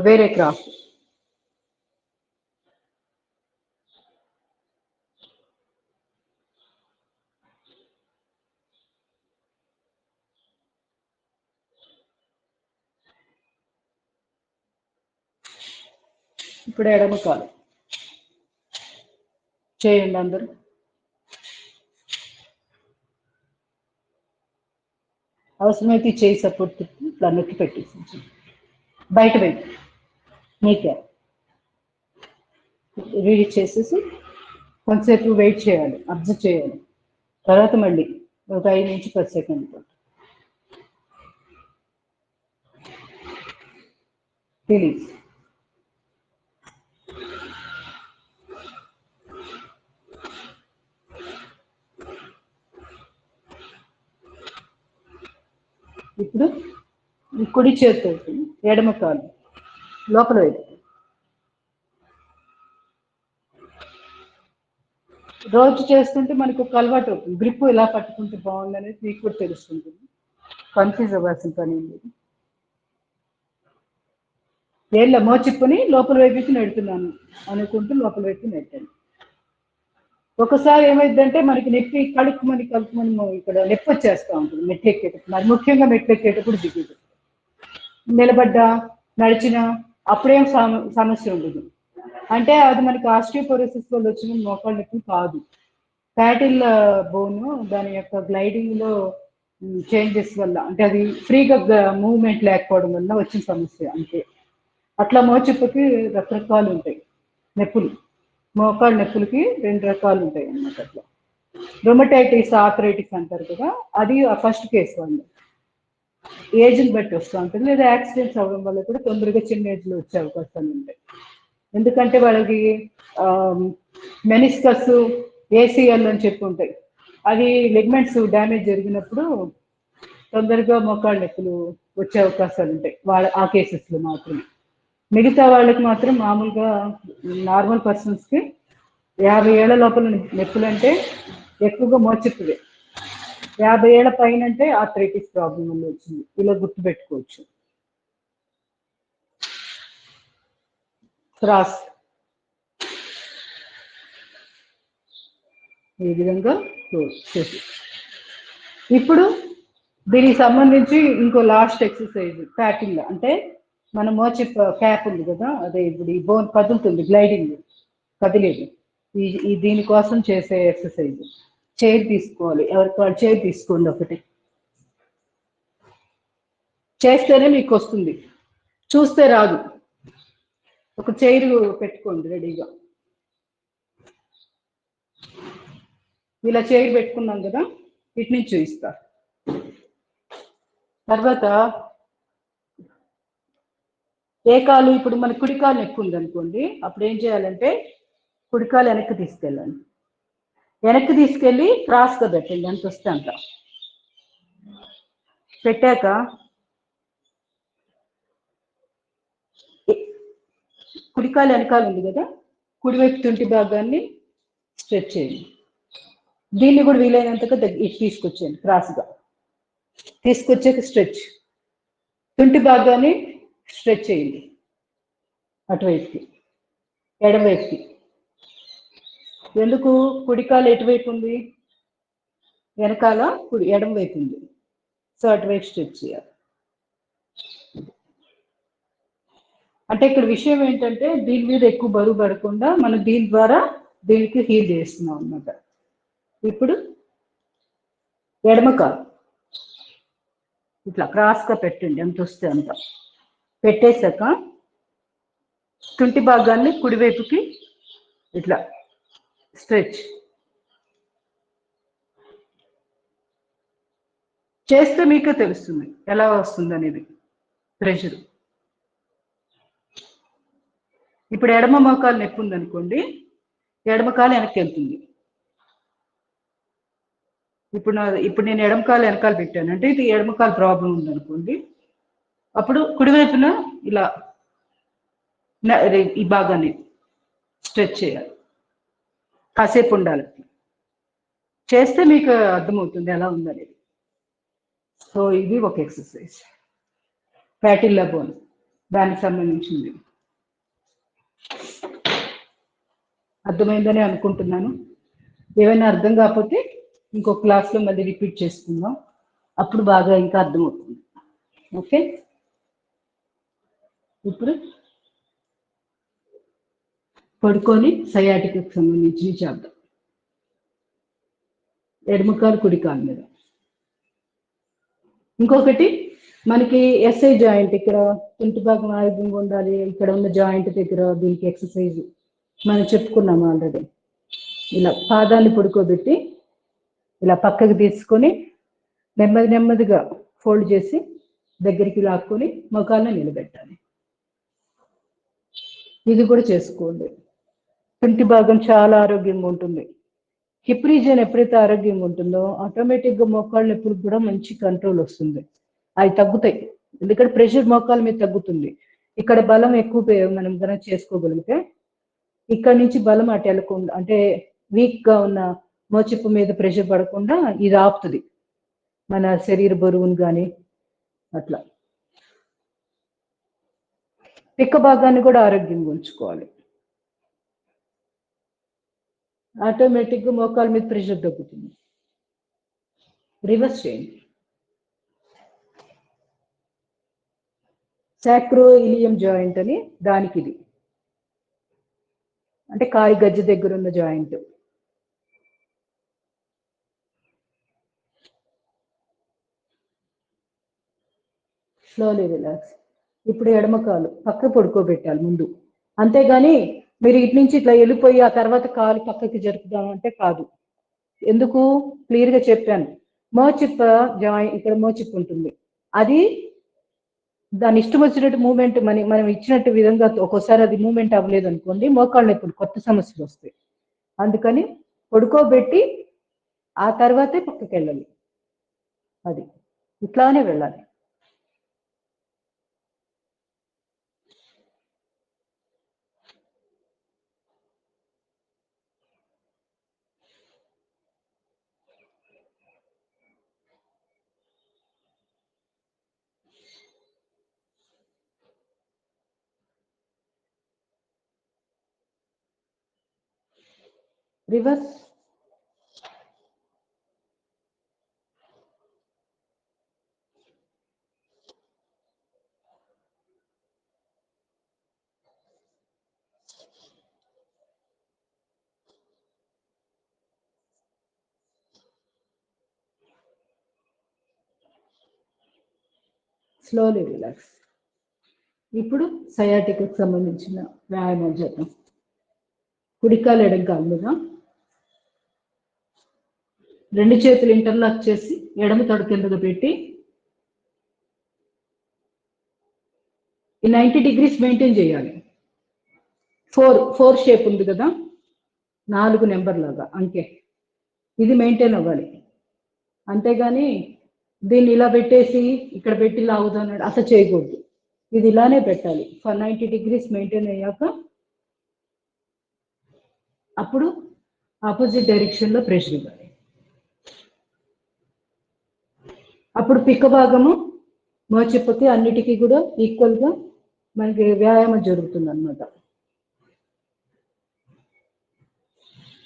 వేరే క్రాస్. ఇప్పుడు ఎడమ కాలు, చేయండి అందరూ. అవసరమైతే చేయి సపోర్ట్ తిప్పి ఇట్లా నొక్కి పెట్టేసి బయట పెట్టి నీకే రీడ్ చేసేసి కొంతసేపు వెయిట్ చేయాలి, అబ్జర్వ్ చేయాలి. తర్వాత మళ్ళీ ఒక 5 నుంచి 10 సెకండ్లు రిలీజ్. ఇప్పుడు ఈ కుడి చేతితో ఎడమ కాలు లోపల వైపు రోజు చేస్తుంటే మనకు ఒక అలవాటు అవుతుంది. గ్రిప్ ఇలా పట్టుకుంటే బాగుంది అనేది మీకు కూడా తెలుస్తుంటుంది. కన్ఫ్యూజ్ అవ్వాల్సిన పని లేదు. ఏళ్ళ మోచిప్పుని లోపల వైపుకి నెడుతున్నాను అనుకుంటూ లోపల వైపు నెట్టాను. ఒకసారి ఏమైందంటే మనకి నొప్పి కలుపుమని ఇక్కడ నొప్పి వచ్చేస్తూ ఉంటుంది మెట్లు ఎక్కేటప్పుడు. మరి ముఖ్యంగా మెట్లు ఎక్కేటప్పుడు దిగుతుంది. నిలబడ్డా నడిచినా అప్పుడేం సమస్య ఉండదు. అంటే అది మనకి ఆస్టియోపోరోసిస్ వల్ల వచ్చిన మోకాళ్ళ నొప్పి కాదు. ప్యాటిల్ బోను దాని యొక్క గ్లైడింగ్ లో చేంజెస్ వల్ల, అంటే అది ఫ్రీగా మూవ్మెంట్ లేకపోవడం వల్ల వచ్చిన సమస్య అంతే. అట్లా మోచిప్పకి రకరకాలు ఉంటాయి నొప్పులు. మోకాళ్ళ నొప్పులకి 2 రకాలు ఉంటాయి అన్నమాట. అట్లా రొమటైటిస్, ఆర్థరైటిస్ అంటారు కదా, అది ఫస్ట్ కేసు వాళ్ళు ఏజ్ని బట్టి వస్తూ ఉంటుంది. లేదా యాక్సిడెంట్స్ అవ్వడం వల్ల కూడా తొందరగా చిన్న ఏజ్లో వచ్చే అవకాశాలు ఉంటాయి. ఎందుకంటే వాళ్ళకి మెనిస్కస్, ఏసీఎల్ అని చెప్పి ఉంటాయి. అది లిగ్మెంట్స్ డ్యామేజ్ జరిగినప్పుడు తొందరగా మోకాళ్ళ నొప్పులు వచ్చే అవకాశాలు ఉంటాయి ఆ కేసెస్లో మాత్రమే. మిగతా వాళ్ళకి మాత్రం మామూలుగా నార్మల్ పర్సన్స్కి 50 ఏళ్ల లోపల నొప్పులు అంటే ఎక్కువగా మోచిప్పుదే. 50 ఏళ్ల పైన అంటే ఆర్థరైటిస్ ప్రాబ్లం వల్ల వచ్చింది. ఇలా గుర్తుపెట్టుకోవచ్చు. క్రాస్ ఈ విధంగా చేసి ఇప్పుడు దీనికి సంబంధించి ఇంకో లాస్ట్ ఎక్సర్సైజ్ ప్యాకింగ్. అంటే మన మోచిప్ క్యాప్ ఉంది కదా, అదే ఇప్పుడు ఈ బోన్ కదులుతుంది, గ్లైడింగ్ కదిలేదు. ఈ దీనికోసం చేసే ఎక్సర్సైజ్. చైర్ తీసుకోవాలి, ఎవరికి వాళ్ళు చైర్ తీసుకోండి. ఒకటి చేస్తేనే మీకు వస్తుంది, చూస్తే రాదు. ఒక చైర్ పెట్టుకోండి రెడీగా. ఇలా చైర్ పెట్టుకున్నాం కదా, ఇటు నుంచి చూపిస్తా. తర్వాత ఏ కాలు, ఇప్పుడు మన కుడికాలు ఎక్కువ ఉంది అనుకోండి, అప్పుడు ఏం చేయాలంటే కుడికాలు వెనక్కి తీసుకెళ్ళండి. వెనక్కి తీసుకెళ్ళి క్రాస్గా పెట్టండి, ఎంత వస్తే అంత. పెట్టాక కుడికాలు వెనకాల ఉంది కదా, కుడివైపు తుంటి భాగాన్ని స్ట్రెచ్ చేయండి. దీన్ని కూడా వీలైనంతగా ఇటు తీసుకొచ్చేయండి, క్రాస్గా తీసుకొచ్చాక స్ట్రెచ్. తుంటి భాగాన్ని స్ట్రెచ్ చేయండి అటువైపుకి, ఎడమవైపుకి. ఎందుకు కుడికాలు ఎటువైపు ఉంది, వెనకాల ఎడమ వైపు ఉంది. సో అటువైపు స్ట్రెచ్ చేయాలి. అంటే ఇక్కడ విషయం ఏంటంటే దీని మీద ఎక్కువ బరువు పడకుండా మనం దీని ద్వారా దీనికి హీల్ చేస్తున్నాం అన్నమాట. ఇప్పుడు ఎడమ కాలు ఇట్లా క్రాస్గా పెట్టండి, ఎంత వస్తే అంత. పెట్టేశాక తుంటి భాగాన్ని కుడివైపుకి ఇట్లా స్ట్రెచ్ చేస్తే మీకే తెలుస్తుంది ఎలా వస్తుంది అనేది ప్రెషర్. ఇప్పుడు ఎడమ మోకాలు నొప్పి ఉందనుకోండి, ఎడమ కాలు వెనక్కి వెళ్తుంది. ఇప్పుడు నేను ఎడమ కాలు వెనకాల పెట్టాను అంటే ఇది ఎడమ కాలు ప్రాబ్లం ఉందనుకోండి, అప్పుడు కుడివైపున ఇలా ఈ భాగాన్ని స్ట్రెచ్ చేయాలి. కాసేపు ఉండాలి, చేస్తే మీకు అర్థమవుతుంది ఎలా ఉందనేది. సో ఇది ఒక ఎక్సర్సైజ్, ప్యాటిల్లా బోన్ దానికి సంబంధించింది. అర్థమైందని అనుకుంటున్నాను. ఏమైనా అర్థం కాకపోతే ఇంకో క్లాస్లో మళ్ళీ రిపీట్ చేసుకుందాం, అప్పుడు బాగా ఇంకా అర్థమవుతుంది. ఓకే, ఇప్పుడు పడుకొని సయాటికి సంబంధించి చేద్దాం. ఎడమకాలు కుడికాలు మీద. ఇంకొకటి మనకి ఎస్ఐ జాయింట్ ఇక్కడ ఇంటి భాగం ఆరోగ్యంగా ఉండాలి, ఇక్కడ ఉన్న జాయింట్ దగ్గర దీనికి ఎక్సర్సైజ్ మనం చెప్పుకున్నాము ఆల్రెడీ. ఇలా పాదాన్ని పడుకోబెట్టి ఇలా పక్కకి తీసుకొని నెమ్మదిగా ఫోల్డ్ చేసి దగ్గరికి లాక్కొని మొఖాలను నిలబెట్టాలి. ఇది కూడా చేసుకోండి. ఇంటి భాగం చాలా ఆరోగ్యంగా ఉంటుంది. హిప్ రీజియన్ ఎప్పుడైతే ఆరోగ్యంగా ఉంటుందో ఆటోమేటిక్గా మోకాళ్ళ నొప్పులకు కూడా మంచి కంట్రోల్ వస్తుంది. అవి తగ్గుతాయి, ఎందుకంటే ప్రెషర్ మోకాళ్ళ మీద తగ్గుతుంది. ఇక్కడ బలం ఎక్కువ మనం కనుక చేసుకోగలిగితే ఇక్కడ నుంచి బలం అటు వెళ్ళకుండా, అంటే వీక్గా ఉన్న మోచిప్పు మీద ప్రెషర్ పడకుండా ఇది ఆపుతుంది మన శరీర బరువును కానీ. అట్లా పిక్క భాగాన్ని కూడా ఆరోగ్యంగా ఉంచుకోవాలి. ఆటోమేటిక్గా మోకాళ్ళ మీద ప్రెషర్ తగ్గుతుంది. రివర్స్ చేయండి. సాక్రో ఇలియం జాయింట్ అని దానికి ఇది, అంటే కాలి గజ్జ దగ్గర ఉన్న జాయింట్. Slowly relax. ఇప్పుడు ఎడమకాలు పక్క పడుకోబెట్టాలి ముందు, అంతేగాని మీరు ఇటు నుంచి ఇట్లా వెళ్ళిపోయి ఆ తర్వాత కాలు పక్కకి జరుపుదామంటే కాదు. ఎందుకు క్లియర్గా చెప్పాను, మోచిప్ప జాయింట్ ఇక్కడ మోచిప్ప ఉంటుంది, అది దాని ఇష్టం వచ్చినట్టు మూమెంట్ మనం ఇచ్చినట్టు విధంగా ఒక్కోసారి అది మూమెంట్ అవ్వలేదు అనుకోండి, మోకాళ్ళు ఇప్పుడు కొత్త సమస్యలు వస్తాయి. అందుకని పడుకోబెట్టి ఆ తర్వాతే పక్కకి వెళ్ళాలి. అది ఇట్లానే వెళ్ళాలి. రివర్స్. Slowly relax. ఇప్పుడు సయాటిక్కి సంబంధించిన వ్యాయామం చేద్దాం. కుడికాలు ఎడంకాలు మీద రెండు చేతులు ఇంటర్లాక్ చేసి ఎడమ తొడ కిందకు పెట్టి ఈ 90 degrees మెయింటైన్ చేయాలి. 4 షేప్ ఉంది కదా, 4 నెంబర్ లాగా అంకే, ఇది మెయింటైన్ అవ్వాలి. అంతేగాని దీన్ని ఇలా పెట్టేసి ఇక్కడ పెట్టి లాగుదా అన్నాడు అసలు చేయకూడదు. ఇది ఇలానే పెట్టాలి. 90 degrees మెయింటైన్ అయ్యాక అప్పుడు ఆపోజిట్ డైరెక్షన్లో ప్రెషర్ ఇవ్వాలి. అప్పుడు పిక్క భాగము మోచిప్పకి అన్నిటికీ కూడా ఈక్వల్గా మనకి వ్యాయామం జరుగుతుంది అన్నమాట.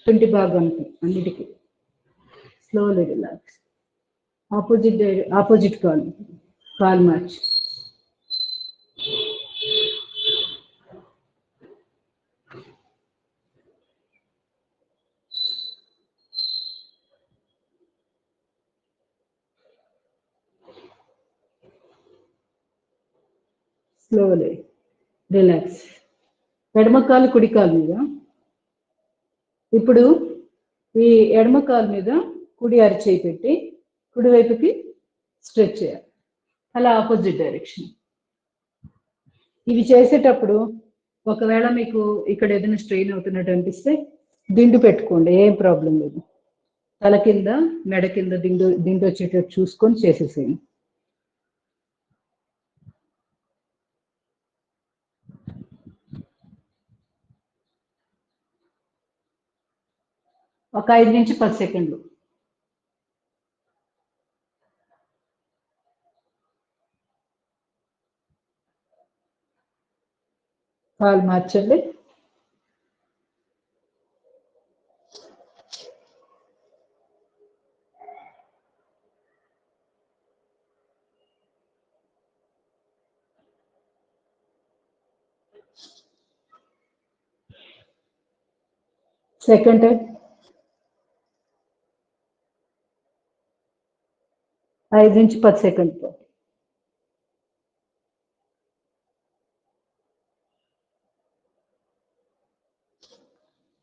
తుంటి భాగానికి అన్నిటికీ. Slowly relax. ఆపోజిట్ కాల్ మార్చ్. Slowly relax. ఎడమకాలు కుడికాలు మీద. ఇప్పుడు ఈ ఎడమకాలు మీద కుడి అరచేయి పెట్టి కుడివైపుకి స్ట్రెచ్ చేయాలి, అలా ఆపోజిట్ డైరెక్షన్. ఇవి చేసేటప్పుడు ఒకవేళ మీకు ఇక్కడ ఏదైనా స్ట్రెయిన్ అవుతున్నట్టు అనిపిస్తే దిండు పెట్టుకోండి, ఏం ప్రాబ్లం లేదు. తల కింద మెడ కింద దిండు వచ్చేటట్టు చూసుకొని చేసేసేయండి. ఒక 5 నుంచి 10 సెకండ్లు. కాలు మార్చండి. సెకండ్ టైం 5 నుంచి 10 సెకండ్లు.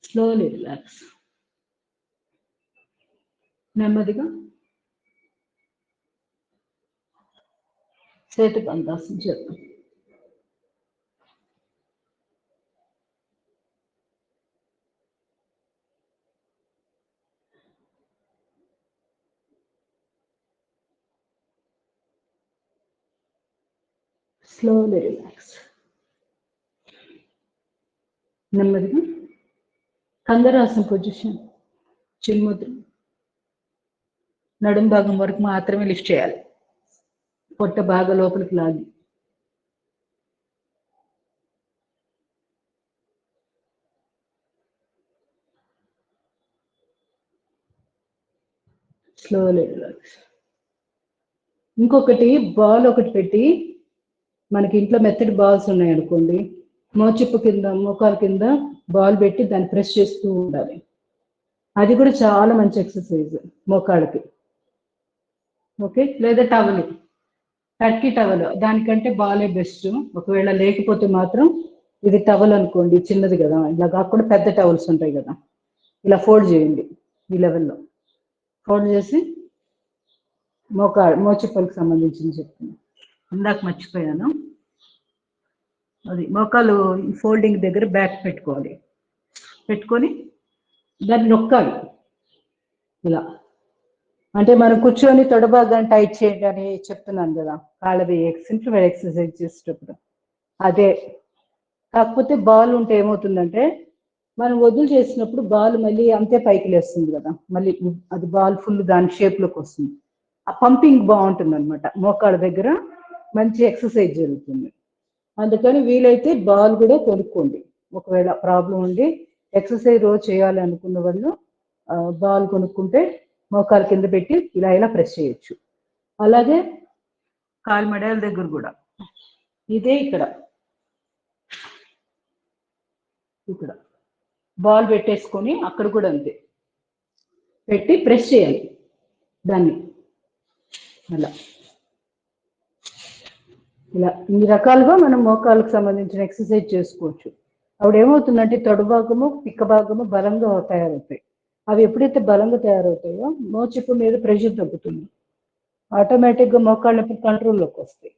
Slowly relax. నెమ్మదిగా చేతి బంధాసం చేద్దాం. Slowly relax. నెమ్మదిగా కందరాసన పొజిషన్, చిన్ముద్ర. నడుం భాగం వరకు మాత్రమే లిఫ్ట్ చేయాలి, పొట్ట బాగా లోపలికి లాగి. Slowly relax. ఇంకొకటి బాల్ ఒకటి పెట్టి, మనకి ఇంట్లో మెత్తడి బాల్స్ ఉన్నాయనుకోండి, మోచిప్పు కింద మోకాలు కింద బాల్ పెట్టి దాన్ని ప్రెస్ చేస్తూ ఉండాలి. అది కూడా చాలా మంచి ఎక్సర్సైజ్ మోకాళ్ళకి. ఓకే, లేదా టవల్, టర్కీ టవల్, దానికంటే బాలే బెస్ట్. ఒకవేళ లేకపోతే మాత్రం ఇది టవల్ అనుకోండి, చిన్నది కదా, ఇలా కాకుండా పెద్ద టవల్స్ ఉంటాయి కదా, ఇలా ఫోల్డ్ చేయండి. ఈ లెవెల్లో ఫోల్డ్ చేసి మోచిప్పలకు సంబంధించింది చెప్తున్నాను, ఇందాక మర్చిపోయాను. అది మోకాలు ఫోల్డింగ్ దగ్గర బ్యాక్ పెట్టుకోవాలి, పెట్టుకొని దాన్ని నొక్కాలి ఇలా. అంటే మనం కూర్చొని తొడభాగాన్ని టైట్ చేయండి అని చెప్తున్నాను కదా, కాళ్ళది సింపుల్ ఎక్సర్సైజ్ చేసేటప్పుడు అదే. కాకపోతే బాల్ ఉంటే ఏమవుతుందంటే, మనం వదులు చేసినప్పుడు బాల్ మళ్ళీ అంతే పైకి లేస్తుంది కదా, మళ్ళీ అది బాల్ ఫుల్ దాని షేప్లోకి వస్తుంది. ఆ పంపింగ్ బాగుంటుంది అనమాట, మోకాళ్ళ దగ్గర మంచి ఎక్సర్సైజ్ జరుగుతుంది. అందుకని వీలైతే బాల్ కూడా కొనుక్కోండి. ఒకవేళ ప్రాబ్లం ఉండి ఎక్సర్సైజ్ రోజు చేయాలి అనుకున్న వాళ్ళు బాల్ కొనుక్కుంటే మోకాలు కింద పెట్టి ఇలా ఇలా ప్రెస్ చేయొచ్చు. అలాగే కాలు మెడల దగ్గర కూడా ఇదే, ఇక్కడ ఇక్కడ బాల్ పెట్టేసుకొని అక్కడ కూడా అంతే పెట్టి ప్రెస్ చేయాలి దాన్ని. అలా ఇలా ఇన్ని రకాలుగా మనం మోకాళ్ళకు సంబంధించిన ఎక్సర్సైజ్ చేసుకోవచ్చు. అప్పుడు ఏమవుతుందంటే తొడభాగము పిక్క భాగము బలంగా తయారవుతాయి. అవి ఎప్పుడైతే బలంగా తయారవుతాయో మోచిప్పు మీద ప్రెషర్ తగ్గుతుంది, ఆటోమేటిక్గా మోకాళ్ళ నొప్పి కంట్రోల్లోకి వస్తాయి.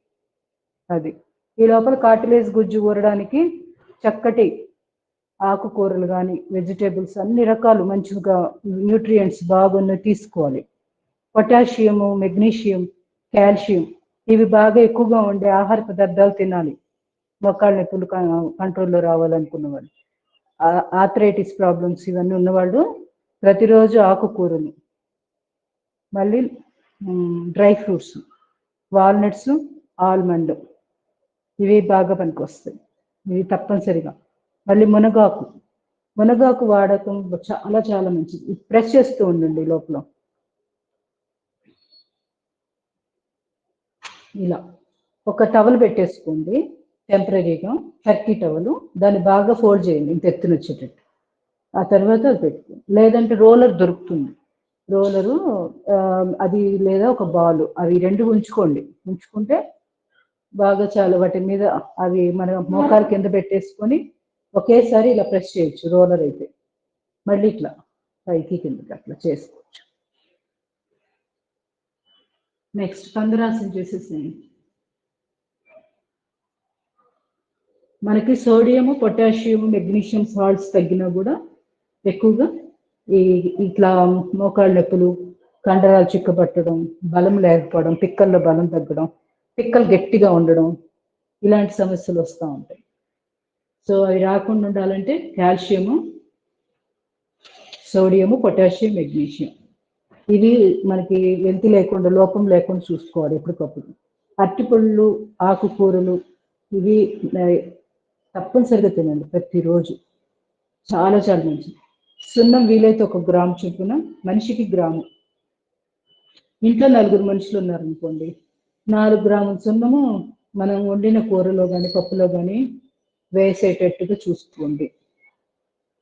అది ఈ లోపల కార్టిలేజ్ గుజ్జు ఊరడానికి చక్కటి ఆకుకూరలు కానీ వెజిటేబుల్స్ అన్ని రకాలు మంచిగా న్యూట్రియంట్స్ బాగున్నవి తీసుకోవాలి. పొటాషియము, మెగ్నీషియం, కాల్షియం ఇవి బాగా ఎక్కువగా ఉండే ఆహార పదార్థాలు తినాలి మోకాళ్ళ నొప్పులు కంట్రోల్లో రావాలనుకున్న వాళ్ళు. ఆర్థరైటిస్ ప్రాబ్లమ్స్ ఇవన్నీ ఉన్నవాళ్ళు ప్రతిరోజు ఆకుకూరలు, మళ్ళీ డ్రై ఫ్రూట్స్, వాల్నట్స్, ఆల్మండ్ ఇవి బాగా పనికొస్తాయి, ఇవి తప్పనిసరిగా. మళ్ళీ మునగాకు వాడకం చాలా చాలా మంచిది. ప్రెస్ చేస్తూ ఉండండి లోపల ఇలా. ఒక టవల్ పెట్టేసుకోండి టెంపరీగా, టర్కీ టవల్, దాన్ని బాగా ఫోల్డ్ చేయండి ఇంత ఎత్తున వచ్చేటట్టు. ఆ తర్వాత అది పెట్టుకోండి. లేదంటే రోలర్ దొరుకుతుంది, రోలరు అది, లేదా ఒక బాల్, అవి రెండు ఉంచుకుంటే బాగా చాలా వాటి మీద అవి మన మోకాలు కింద పెట్టేసుకొని ఒకేసారి ఇలా ప్రెస్ చేయొచ్చు. రోలర్ అయితే మళ్ళీ ఇట్లా పైకి కిందకి అట్లా చేసుకోవచ్చు. నెక్స్ట్ కందరాసన చేసేసేయండి. మనకి సోడియము, పొటాషియం, మెగ్నీషియం సాల్ట్స్ తగ్గినా కూడా ఎక్కువగా ఇట్లా మోకాళ్ళ నొప్పులు, కండరాలు చిక్కబట్టడం, బలం లేకపోవడం, పిక్కల్లో బలం తగ్గడం, పిక్కలు గట్టిగా ఉండడం, ఇలాంటి సమస్యలు వస్తూ ఉంటాయి. సో అవి రాకుండా ఉండాలంటే కాల్షియము, సోడియము, పొటాషియం, మెగ్నీషియం ఇవి మనకి వెంతి లేకుండా, లోపం లేకుండా చూసుకోవాలి ఎప్పటికప్పుడు. అరటిపళ్ళు, ఆకుకూరలు ఇవి తప్పనిసరిగా తినండి ప్రతిరోజు, చాలా చాలా మంచిది. సున్నం వీలైతే 1 గ్రాము చొప్పున, మనిషికి గ్రాము. ఇంట్లో 4 మనుషులు ఉన్నారనుకోండి, 4 గ్రాముల సున్నము మనం వండిన కూరలో కానీ పప్పులో కానీ వేసేటట్టుగా చూసుకోండి,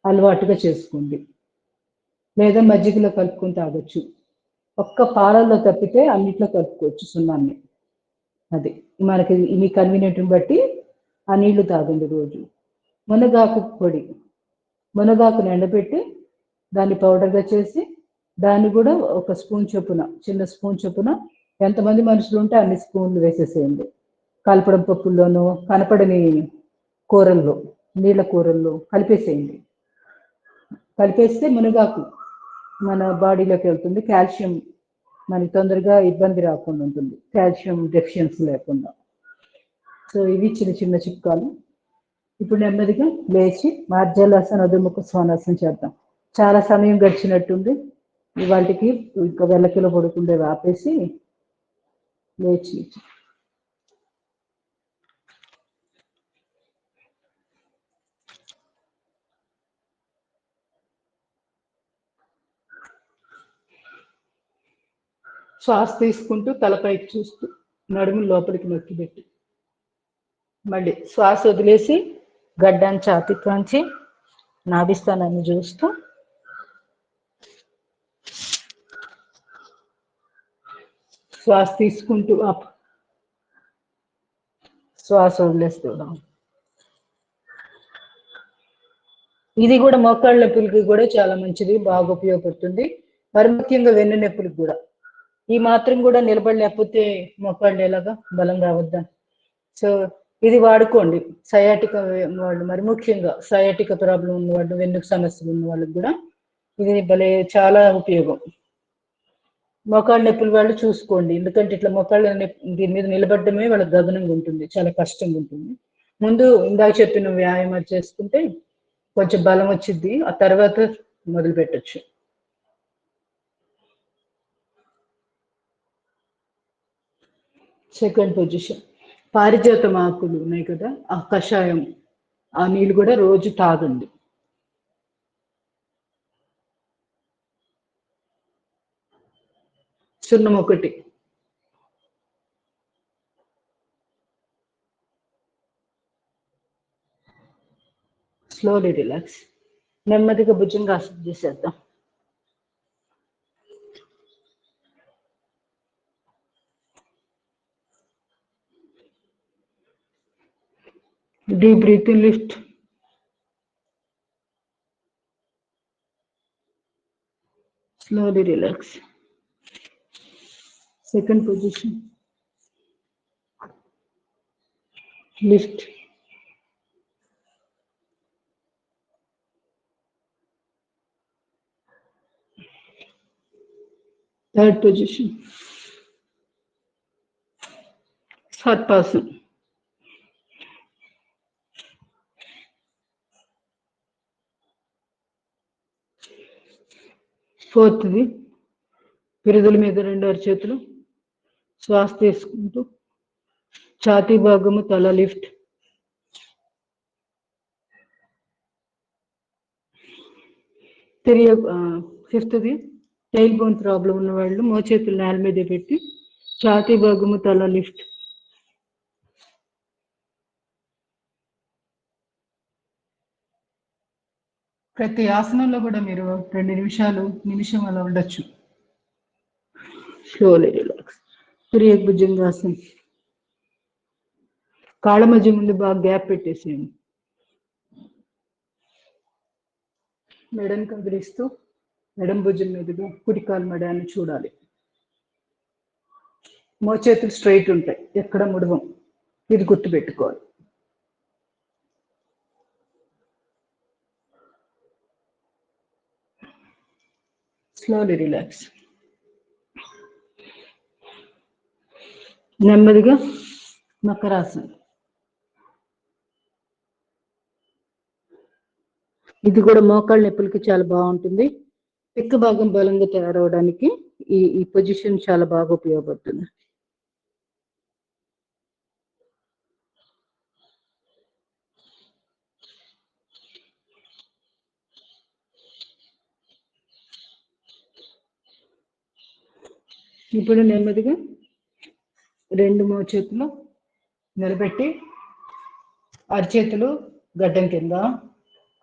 అలవాటుగా చేసుకోండి. లేదా మజ్జిగలో కలుపుకొని తాగొచ్చు. ఒక్క పాలల్లో తప్పితే అన్నిట్లో కలుపుకోవచ్చు సున్నాన్ని. అది మనకి మీ కన్వీనియంట్ని బట్టి ఆ నీళ్లు తాగండి రోజు. మునగాకు పొడి, మునగాకును ఎండబెట్టి దాన్ని పౌడర్గా చేసి దాన్ని కూడా ఒక స్పూన్ చొప్పున, చిన్న స్పూన్ చొప్పున ఎంతమంది మనుషులు ఉంటే అన్ని స్పూన్లు వేసేసేయండి. కలపడం పప్పుల్లోనూ కనపడని కూరల్లో, నీళ్ళ కూరల్లో కలిపేసేయండి. కలిపేస్తే మునగాకు మన బాడీలోకి వెళ్తుంది. కాల్షియం మనకి తొందరగా ఇబ్బంది రాకుండా ఉంటుంది, కాల్షియం డెఫిషియన్సీ లేకుండా. సో ఇవి చిన్న చిన్న చిట్కాలు. ఇప్పుడు నెమ్మదిగా లేచి మార్జాలాసన, అధోముఖ స్వానాసనం చేద్దాం. చాలా సమయం గడిచినట్టుంది. ఇవాటికి ఇంకా వెళ్ళకిలో పడుకుండే ఆపేసి లేచి శ్వాస తీసుకుంటూ తలపైకి చూస్తూ నడుము లోపలికి నొక్కి పెట్టి మళ్ళీ శ్వాస వదిలేసి గడ్డాన్ని ఛాతీలోంచి నాభిస్థానాన్ని చూస్తూ శ్వాస తీసుకుంటూ అప్, శ్వాస వదిలేస్తూ. ఇది కూడా మోకాళ్ళ నొప్పులకి కూడా చాలా మంచిది, బాగా ఉపయోగపడుతుంది. మరి ముఖ్యంగా వెన్ను నొప్పులకు కూడా. ఈ మాత్రం కూడా నిలబడలేకపోతే మోకాళ్ళు ఎలాగా బలం రావద్దా. సో ఇది వాడుకోండి. సయాటిక వాళ్ళు, మరి ముఖ్యంగా సయాటిక ప్రాబ్లం ఉన్న వాళ్ళు, వెన్నుకు సమస్యలు ఉన్న వాళ్ళకి కూడా ఇది భలే చాలా ఉపయోగం. మోకాళ్ళ నొప్పుల వాళ్ళు చూసుకోండి, ఎందుకంటే ఇట్లా మోకాళ్ళ దీని మీద నిలబడమే వాళ్ళకి గగనంగా ఉంటుంది, చాలా కష్టంగా ఉంటుంది. ముందు ఇందాక చెప్పిన వ్యాయామం చేసుకుంటే కొంచెం బలం వచ్చింది, ఆ తర్వాత మొదలు పెట్టచ్చు. సెకండ్ పొజిషన్, పారిజాతం ఆకులు ఉన్నాయి కదా, ఆ కషాయం, ఆ నీళ్ళు కూడా రోజు తాగండి. సున్నం 1, స్లోలీ రిలాక్స్. నెమ్మదిగా భుజంగాసనం చేసేద్దాం. Deep breath in, lift. Slowly relax. Second position. Lift. Third position. Sarpasana. ఫోర్త్ది, పిరుదుల మీద 2 అరచేతులు, శ్వాస తీసుకుంటూ ఛాతీ భాగము తల లిఫ్ట్. ఫిఫ్త్ది, టైల్ బోన్ ప్రాబ్లం ఉన్న వాళ్ళు మోచేతులు నేల మీద పెట్టి ఛాతీ భాగము తల లిఫ్ట్. ప్రతి ఆసనంలో కూడా మీరు 2 నిమిషం అలా ఉండొచ్చు. Slowly relax. తిరిగి భుజంగాసనం. కాళ్ళ మధ్య ముందు బాగా గ్యాప్ పెట్టేసేయండి. మెడను కదిలిస్తూ మెడం భుజం మీదుగా కుడికాలు మెడాన్ని చూడాలి. మోచేతులు స్ట్రైట్ ఉంటాయి, ఎక్కడ ముడవం, ఇది గుర్తుపెట్టుకోవాలి. Slowly relax. నెమ్మదిగా మకరాసనం. ఇది కూడా మోకాళ్ళ నొప్పులకి చాలా బాగుంటుంది. పిక్క భాగం బలంగా తయారవడానికి ఈ పొజిషన్ చాలా బాగా ఉపయోగపడుతుంది. ఇప్పుడు నెమ్మదిగా 2 మోచేతులు నిలబెట్టి అరచేతులు గడ్డం కింద,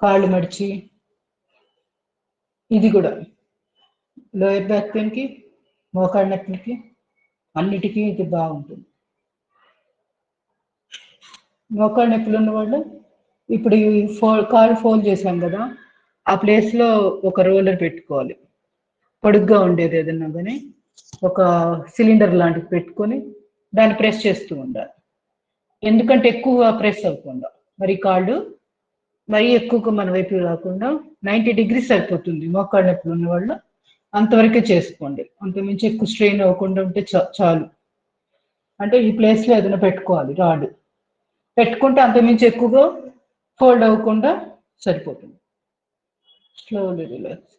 కాళ్ళు మడిచి, ఇది కూడా లోయర్ బ్యాక్ పెయిన్కి, మోకాళ్ళ నొప్పులకి అన్నిటికీ ఇది బాగుంటుంది. మోకాళ్ళ నొప్పులు ఉన్న వాళ్ళు ఇప్పుడు ఈ కాలు ఫోల్డ్ చేశాం కదా, ఆ ప్లేస్లో ఒక రోలర్ పెట్టుకోవాలి. పొడుగ్గా ఉండేది ఏదన్నా కానీ ఒక సిలిండర్ లాంటిది పెట్టుకొని దాన్ని ప్రెస్ చేస్తూ ఉండాలి. ఎందుకంటే ఎక్కువ ప్రెస్ అవ్వకుండా, మరి కాళ్ళు మరీ ఎక్కువగా మన వైపు రాకుండా 90 degrees సరిపోతుంది. మోకాళ్ళ నొప్పులు ఉన్న వాళ్ళు అంతవరకే చేసుకోండి, అంతకుమించి ఎక్కువ స్ట్రెయిన్ అవ్వకుండా ఉంటే చాలు. అంటే ఈ ప్లేస్లో ఏదైనా పెట్టుకోవాలి రాడ్, పెట్టుకుంటే అంతకుమించి ఎక్కువగా ఫోల్డ్ అవ్వకుండా సరిపోతుంది. Slowly relax.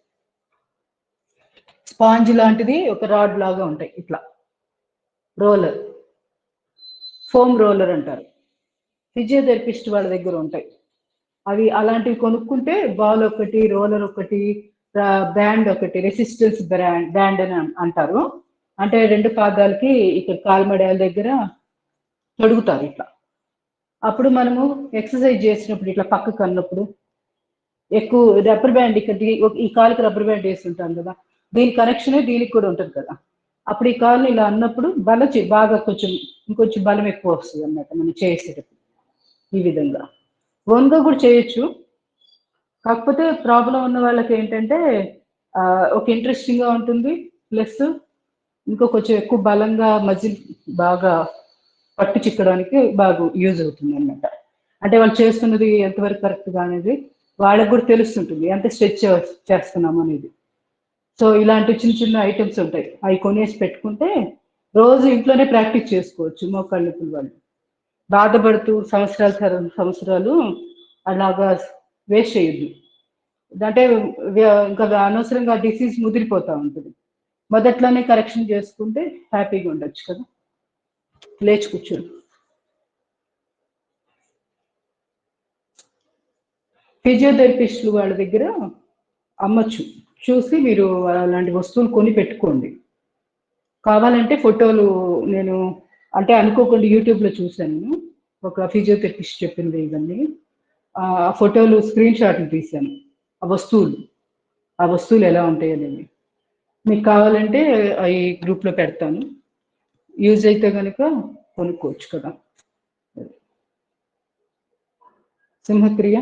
స్పాంజ్ లాంటిది ఒక రాడ్ లాగా ఉంటాయి, ఇట్లా రోలర్, ఫోమ్ రోలర్ అంటారు. ఫిజియోథెరపిస్ట్ వాళ్ళ దగ్గర ఉంటాయి అవి. అలాంటివి కొనుక్కుంటే బాల్ ఒకటి, రోలర్ ఒకటి, బ్యాండ్ ఒకటి, రెసిస్టెన్స్ బ్యాండ్ అని అంటారు. అంటే 2 పాదాలకి ఇక్కడ కాల్మడాల దగ్గర తొడుగుతారు ఇట్లా. అప్పుడు మనము ఎక్సర్సైజ్ చేసినప్పుడు ఇట్లా పక్కకు అన్నప్పుడు ఎక్కువ రబ్బర్ బ్యాండ్ ఇక్కడ ఈ కాలుకి రబ్బర్ బ్యాండ్ వేసి ఉంటాం కదా, దీని కనెక్షన్ దీనికి కూడా ఉంటుంది కదా. అప్పుడు ఈ కాలుని ఇలా అన్నప్పుడు బాగా ఇంకొంచెం బలం ఎక్కువ వస్తుంది అన్నమాట మనం చేసేటప్పుడు. ఈ విధంగా ఓన్గా కూడా చేయొచ్చు. కాకపోతే ప్రాబ్లం ఉన్న వాళ్ళకి ఏంటంటే ఒక ఇంట్రెస్టింగ్గా ఉంటుంది, ప్లస్ ఇంకో కొంచెం ఎక్కువ బలంగా మజిల్ బాగా పట్టు చిక్కడానికి బాగా యూజ్ అవుతుంది అన్నమాట. అంటే వాళ్ళు చేస్తున్నది ఎంతవరకు కరెక్ట్గా అనేది వాళ్ళకి కూడా తెలుస్తుంటుంది, ఎంత స్ట్రెచ్ చేస్తున్నాం అనేది. సో ఇలాంటి చిన్న చిన్న ఐటమ్స్ ఉంటాయి, అవి కొనేసి పెట్టుకుంటే రోజు ఇంట్లోనే ప్రాక్టీస్ చేసుకోవచ్చు. మోకాళ్ళ నొప్పుల వాళ్ళు బాధపడుతూ సంవత్సరాలు అలాగా వేస్ట్ చేయొద్దు. అంటే ఇంకా అనవసరంగా డిసీజ్ ముదిరిపోతూ ఉంటుంది. మొదట్లోనే కరెక్షన్ చేసుకుంటే హ్యాపీగా ఉండొచ్చు కదా. లేచి కూర్చోండి. ఫిజియోథెరపిస్టులు వాళ్ళ దగ్గర అమ్మచ్చు, చూసి మీరు అలాంటి వస్తువులు కొని పెట్టుకోండి. కావాలంటే ఫోటోలు నేను అంటే అనుకోకుండా యూట్యూబ్లో చూశాను, ఒక ఫిజియోథెరపిస్ట్ చెప్పింది ఇవన్నీ. ఆ ఫోటోలు స్క్రీన్ షాట్లు తీశాను, ఆ వస్తువులు ఎలా ఉంటాయి అనేది. మీకు కావాలంటే అవి గ్రూప్లో పెడతాను, యూజ్ అయితే కనుక కొనుక్కోవచ్చు కదా. సింహక్రియ.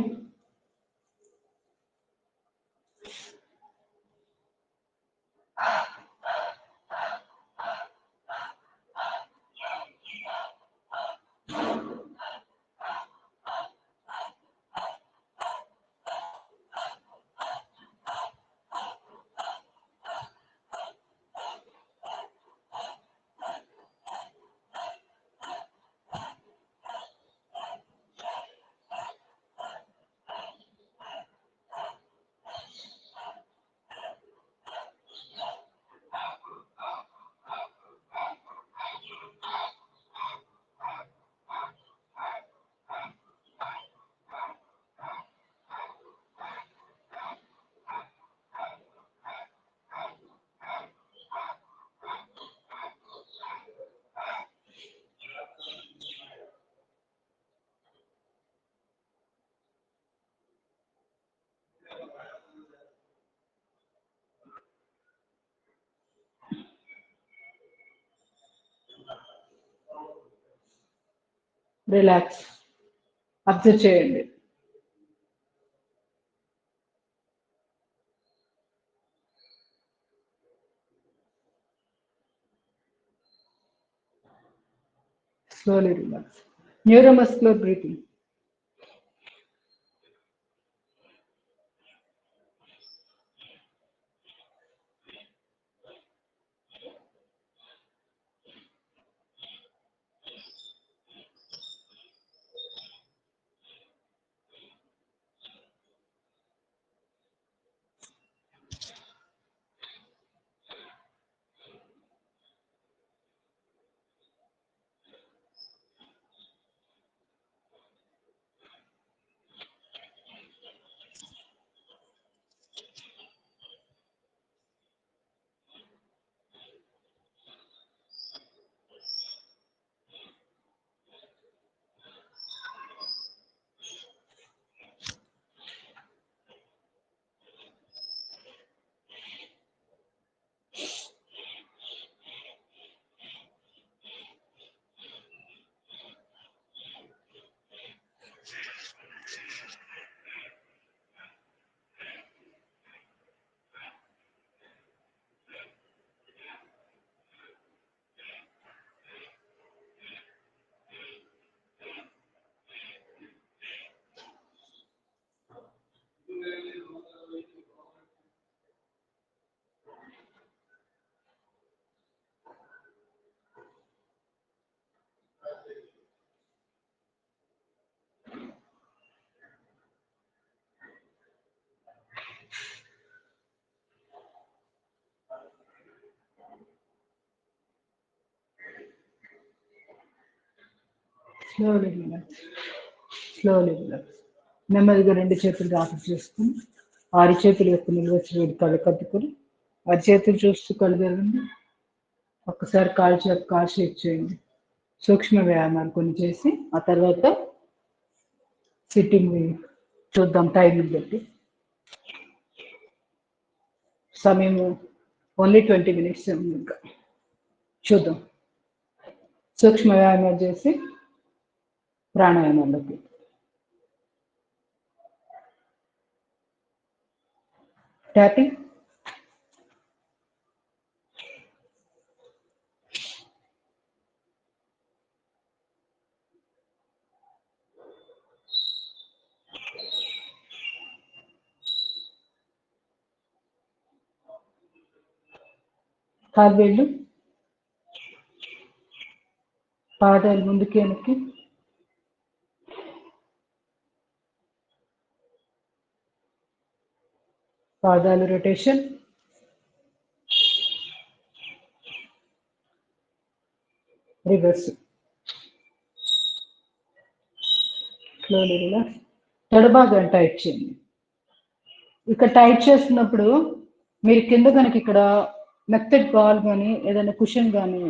రిలాక్స్. అబ్జర్వ్ చేయండి. Slowly relax. Neuromuscular breathing. Slowly relax, slowly relax. నెమ్మదిగా రెండు చేతులు రాపిడి చేసుకుని అరిచేతులు యొక్క నిలువచ్చి వేడి కళ్ళు కట్టుకొని అరిచేతులు చూస్తూ కళ్ళు తెరవండి. ఒక్కసారి కాలు షేక్ చేయండి. సూక్ష్మ వ్యాయామాలు కొన్ని చేసి ఆ తర్వాత సిట్టింగ్ చూద్దాం. టైమింగ్ బట్టి సమయం ఓన్లీ 20 minutes ఇంకా చూద్దాం. సూక్ష్మ వ్యాయామాలు చేసి ప్రాణాయామాల్లోకి. ట్యాపింగ్. కాల్వేళ్ళు, పాదాలు ముందుకి వెనక్కి, పాదాలు రొటేషన్, రివర్స్. Slowly relax. తొడభాగం టైట్ చేయండి. ఇక్కడ టైట్ చేస్తున్నప్పుడు మీరు కింద కనుక ఇక్కడ మెత్తడ్ బాల్ కానీ ఏదైనా కుషన్ కానీ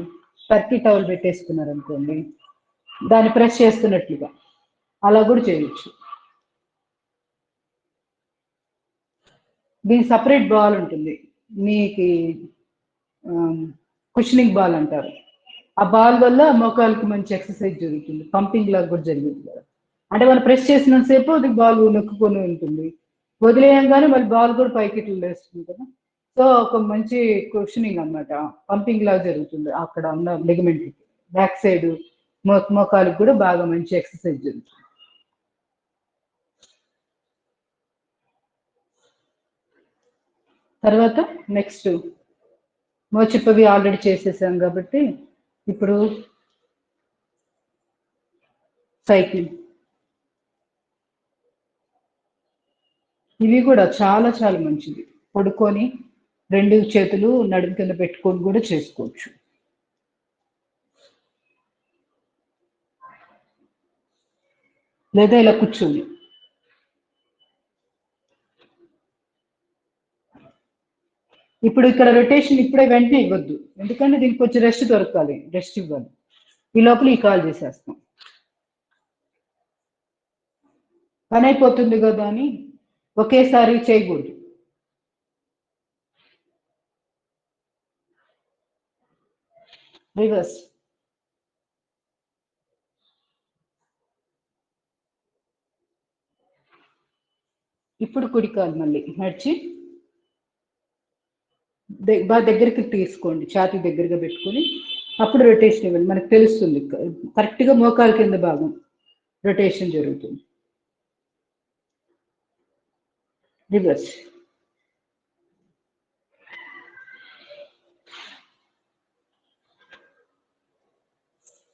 టర్కీ టవల్ పెట్టేసుకున్నారు అనుకోండి, దాన్ని ప్రెస్ చేస్తున్నట్లుగా అలా కూడా చేయొచ్చు. దీనికి సపరేట్ బాల్ ఉంటుంది, మీకు కుషనింగ్ బాల్ అంటారు. ఆ బాల్ వల్ల మోకాళ్ళకి మంచి ఎక్సర్సైజ్ జరుగుతుంది, పంపింగ్ లాగా కూడా జరుగుతుంది కదా. అంటే మనం ప్రెస్ చేసినంతసేపు అది బాల్ నొక్కుకొని ఉంటుంది, వదిలేయంగానే మళ్ళీ బాల్ కూడా పైకి ఇట్లా లేస్తుంది కదా. సో ఒక మంచి కుషనింగ్ అన్నమాట, పంపింగ్ లాగా జరుగుతుంది అక్కడ ఉన్న లిగమెంట్. బ్యాక్ సైడ్ మోకాలికి కూడా బాగా మంచి ఎక్సర్సైజ్ జరుగుతుంది. తర్వాత నెక్స్ట్ మోచిప్పవి ఆల్రెడీ చేసేసాం కాబట్టి ఇప్పుడు సైకిల్. ఇవి కూడా చాలా చాలా మంచిది. పడుకొని రెండు చేతులు నడుము కింద పెట్టుకొని కూడా చేసుకోవచ్చు. లేదా ఇలా కూర్చొని. ఇప్పుడు ఇక్కడ రొటేషన్ ఇప్పుడే వెంటనే ఇవ్వద్దు, ఎందుకంటే దీనికి కొంచెం రెస్ట్ దొరకాలి, రెస్ట్ ఇవ్వాలి. ఈ లోపల ఈ కాల్ చేసేస్తాం, పని అయిపోతుంది కదా అని ఒకేసారి చేయకూడదు. రివర్స్. ఇప్పుడు కుడికాలు మళ్ళీ నడిచి బాగా దగ్గరికి తీసుకోండి, ఛాతీ దగ్గరగా పెట్టుకొని అప్పుడు రొటేషన్ ఇవ్వండి. మనకు తెలుస్తుంది కరెక్ట్గా మోకాలు కింద భాగం రొటేషన్ జరుగుతుంది. రివర్స్.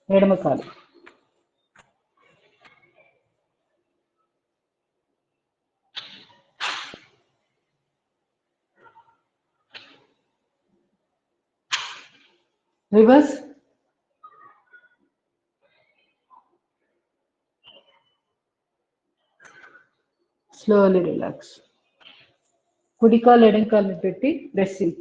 ఎడమ కాలు. రివర్స్. Slowly relax. కుడికాలు ఎడంకాలు పెట్టి ప్రెస్సింగ్.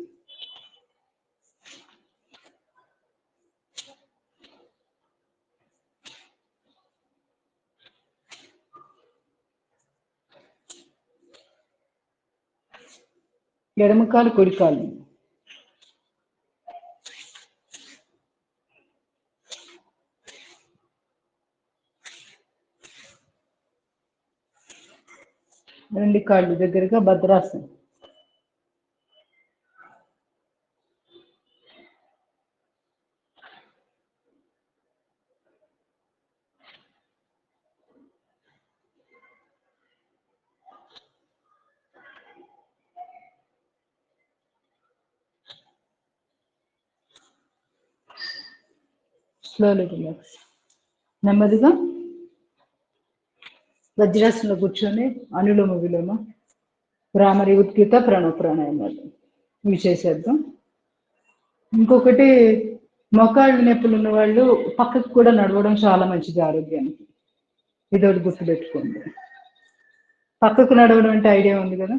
ఎడమకాలు కుడికాలు. రెండు కాళ్ళు దగ్గరగా భద్రాసనం. Slowly relax. నెమ్మదిగా వజ్రాసనంలో కూర్చొని అనులోమ విలోమ భ్రామరి ఉత్కిత ప్రణవ ప్రాణాయామాలు ఇవి చేసేద్దాం. ఇంకొకటి మోకాళ్ళు నొప్పులు ఉన్న వాళ్ళు పక్కకు కూడా నడవడం చాలా మంచిది ఆరోగ్యానికి. ఇదొకటి గుర్తుపెట్టుకోండి. పక్కకు నడవడం అంటే ఐడియా ఉంది కదా,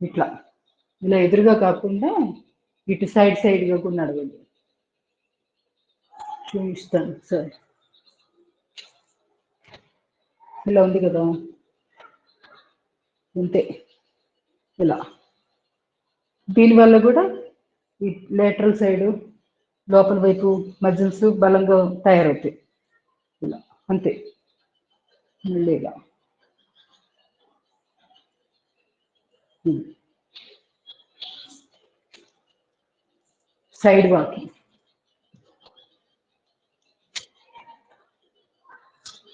ఇట్లా ఇలా ఎదురుగా కాకుండా ఇటు సైడ్గా కూడా నడవండి. చూపిస్తాను సార్, ఇలా ఉంది కదా, అంతే. ఇలా దీనివల్ల కూడా ఈ లేటరల్ సైడ్ లోపల వైపు మజిల్స్ బలంగా తయారవుతాయి. ఇలా అంతే. మళ్ళీ ఇలా సైడ్ వాకింగ్.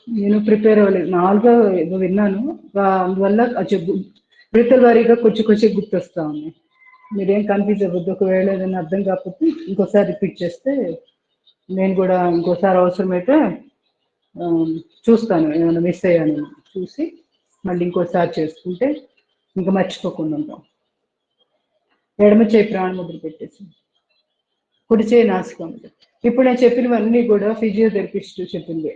నేను ప్రిపేర్ అవ్వలేదు, మామూలుగా ఏదో విన్నాను, అందువల్ల విడతల వారీగా కొంచెం గుర్తొస్తా ఉన్నాయి. మీరేం కన్ఫ్యూజ్ అవ్వద్దు. ఒకవేళ ఏదైనా అర్థం కాకపోతే ఇంకోసారి రిపీట్ చేస్తే నేను కూడా ఇంకోసారి అవసరమైతే చూస్తాను, ఏమైనా మిస్ అయ్యాను చూసి మళ్ళీ ఇంకోసారి చేసుకుంటే ఇంకా మర్చిపోకుండా ఉంటాం. ఎడమ చేయి ప్రాణముద్ర పెట్టేసి, కుడి చేయి నాసికం. ఇప్పుడు నేను చెప్పినవన్నీ కూడా ఫిజియోథెరపిస్ట్ చెప్పింది,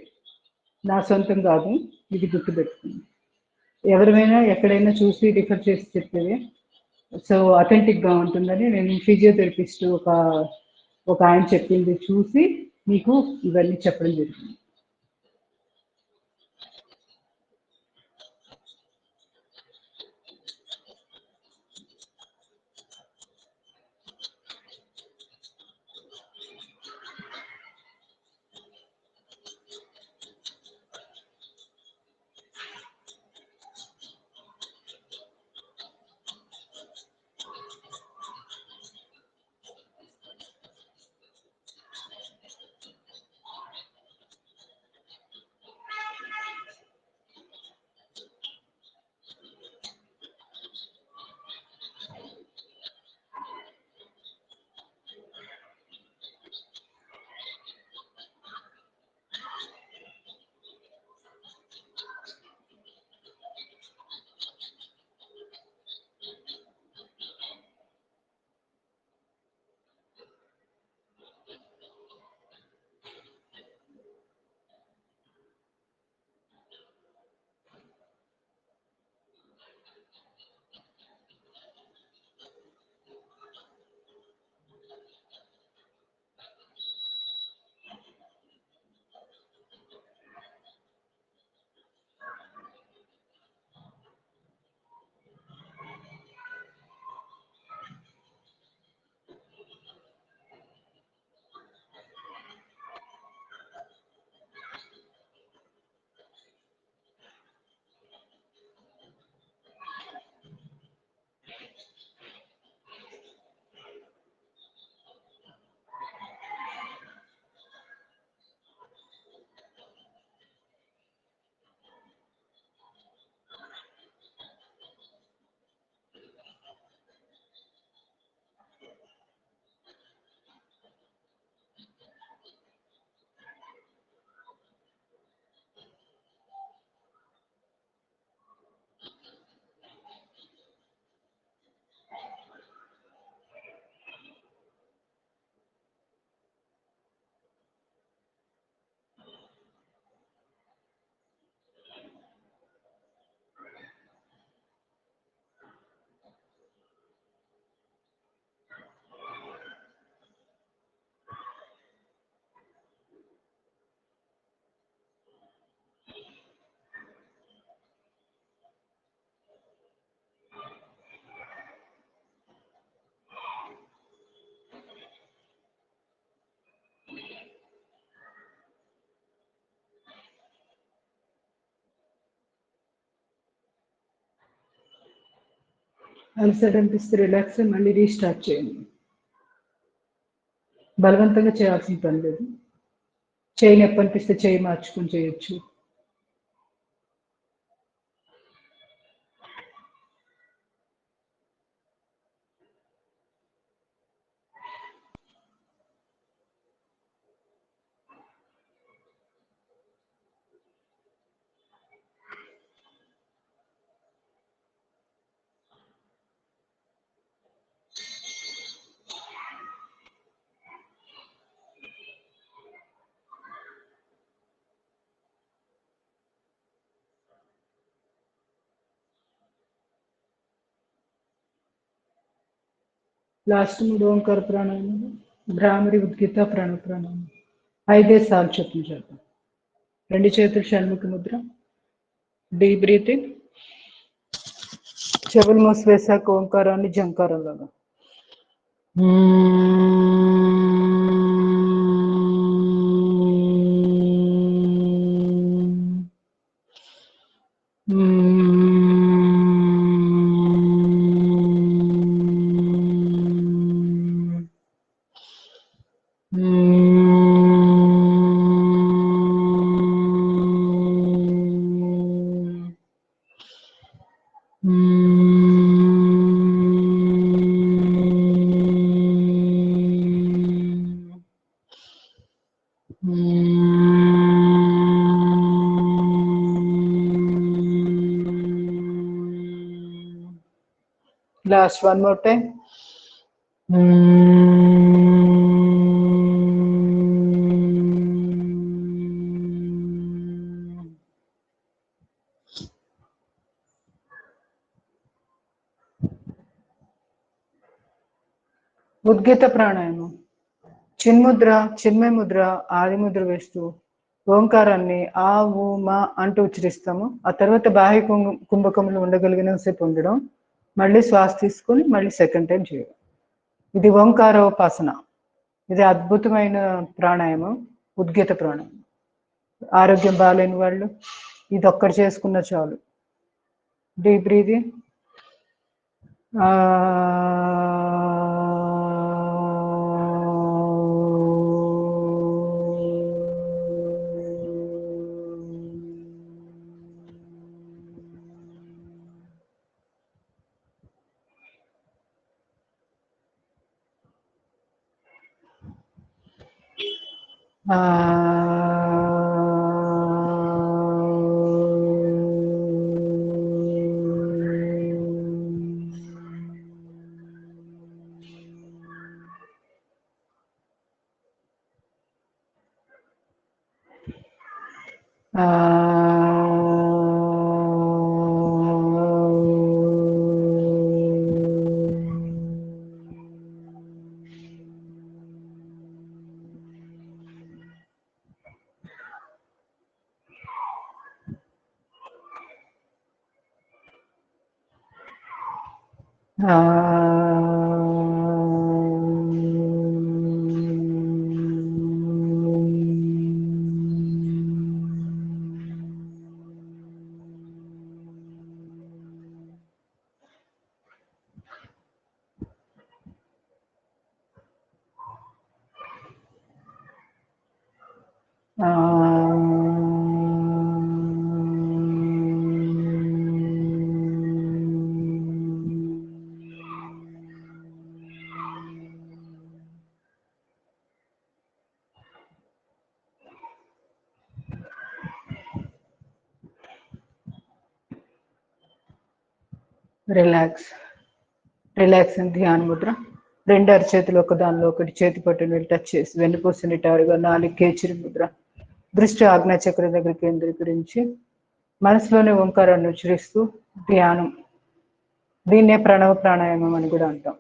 నా సొంతం కాదు. ఇది గుర్తుపెట్టుకుంది. ఎవరైనా ఎక్కడైనా చూసి రిఫర్ చేసి చెప్పేది, సో అథెంటిక్గా ఉంటుందని నేను ఫిజియోథెరపిస్ట్ ఒక ఆయన చెప్పింది చూసి మీకు ఇవన్నీ చెప్పడం జరిగింది. అలసట అనిపిస్తే రిలాక్స్ అయ్యి మళ్ళీ రీస్టార్ట్ చేయండి. బలవంతంగా చేయాల్సిన పని లేదు. చేయి నొప్పి అనిపిస్తే చేయి మార్చుకుని చేయొచ్చు. లాస్ట్ 3 ఓంకార ప్రాణాయామం, భ్రామరి ఉద్గీత ప్రాణాయామం 5 సార్లు చొప్పున చేద్దాం. 2 చేతులు షణ్ముఖ ముద్ర. Deep breathing. చెవులు మూసివేశాక ఓంకారాన్ని జంకారంలాగా. Last one more time. Udgeeth ప్రాణాయామం. చిన్ముద్ర, చిన్మయ ముద్ర, ఆది ముద్ర వేస్తూ ఓంకారాన్ని ఆ ఊ మా అంటూ ఉచ్చరిస్తాము. ఆ తర్వాత బాహ్య కుంభకంలో ఉండగలిగిన సేపు ఉండడం, మళ్ళీ శ్వాస తీసుకొని మళ్ళీ సెకండ్ టైం చేయడం. ఇది ఓంకారోపాసన. ఇది అద్భుతమైన ప్రాణాయామం, ఉద్గీత ప్రాణాయామం. ఆరోగ్యం బాగాలేని వాళ్ళు ఇది ఒక్కటి చేసుకున్న చాలు. Deep breathing. రిలాక్స్. రిలాక్స్ అని ధ్యాన ముద్ర. 2 అరచేతులు ఒక దానిలో ఒకటి చేతి పట్టుని టచ్ చేసి వెన్నుపూస నిటారుగా 4 కేచిరి ముద్ర. దృష్టి ఆజ్ఞా చక్రం దగ్గర కేంద్రీకరించి మనసులోనే ఓంకారాన్ని ఉచ్చరిస్తూ ధ్యానం. దీన్నే ప్రణవ ప్రాణాయామం అని కూడా అంటాం.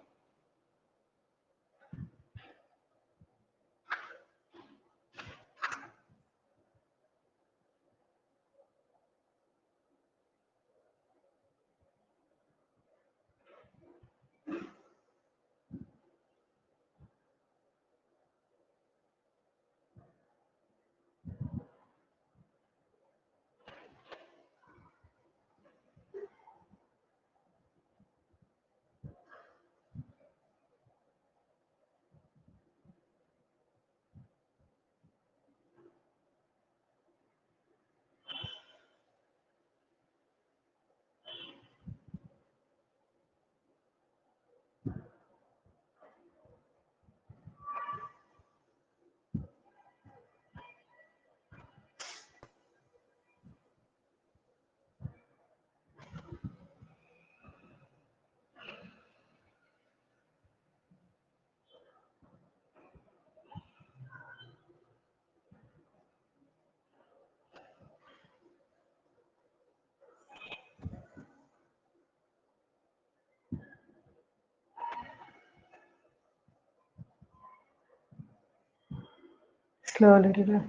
Slowly relax.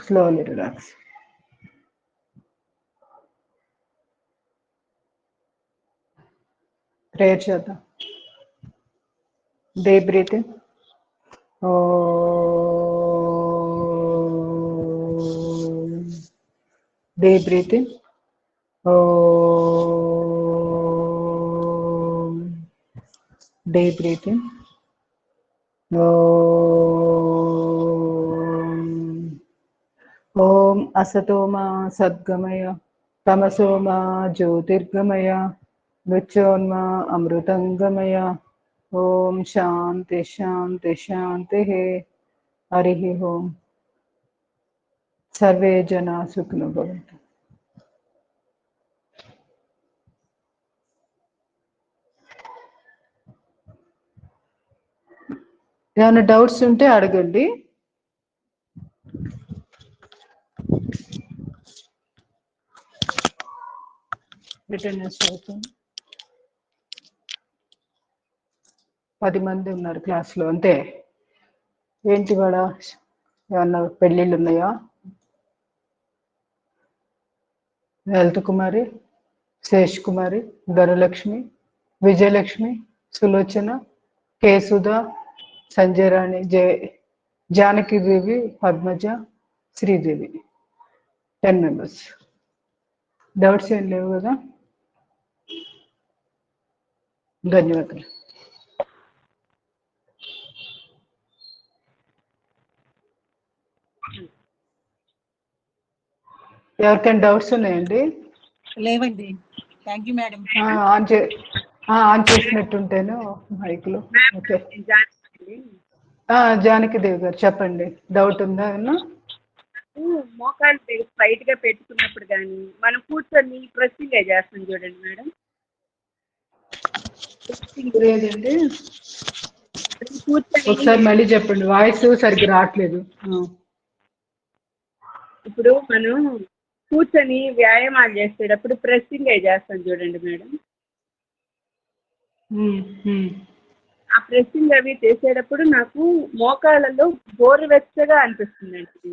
Slowly relax. Prayer చేద్దాం. Deep breathing. Deep breathing. Deep breathing. Om asatoma sadgamaya tamasoma jyotirgamaya mrityonma amrutangamaya. Om shanti shanti shanti harihi om. Sarve jana sukhino bhavantu. ఏమైనా డౌట్స్ ఉంటే అడగండి. అటెండెన్స్ అవుతుంది. 10 మంది ఉన్నారు క్లాస్లో అంతే. ఏంటి వాడ ఏమన్నా పెళ్ళిళ్ళు ఉన్నాయా? లలిత కుమారి, శేష్ కుమారి, ధనలక్ష్మి, విజయలక్ష్మి, సులోచన, కే సుధా, సంజయ్ రాణి, జానకి దేవి, పద్మజ, శ్రీదేవి 10 మెంబర్స్. డౌట్స్ ఏం లేవు కదా? ధన్యవాదాలు. ఎవరికైనా డౌట్స్ ఉన్నాయండి? లేవండి. Thank you madam. ఆన్ చేసినట్టుంటేను మైక్లో. ఓకే, జానకి దేవి గారు చెప్పండి, డౌట్ ఉందా? ఏమన్నా మోకాలు స్ట్రైట్ గా పెట్టుకున్నప్పుడు కానీ మనం కూర్చొని ప్రెస్సింగ్ చేస్తాం చూడండి మేడం. లేదండి, కూర్చొని ఒకసారి మళ్ళీ చెప్పండి, వాయిస్ సరిగ్గా రావట్లేదు. ఇప్పుడు మనం కూర్చొని వ్యాయామాలు చేసేటప్పుడు ప్రెస్సింగ్ చేస్తాం చూడండి మేడం. ఆ ప్రెస్సింగ్ అవి చేసేటప్పుడు నాకు మోకాళ్ళలో గోరువెచ్చగా అనిపిస్తుందండి.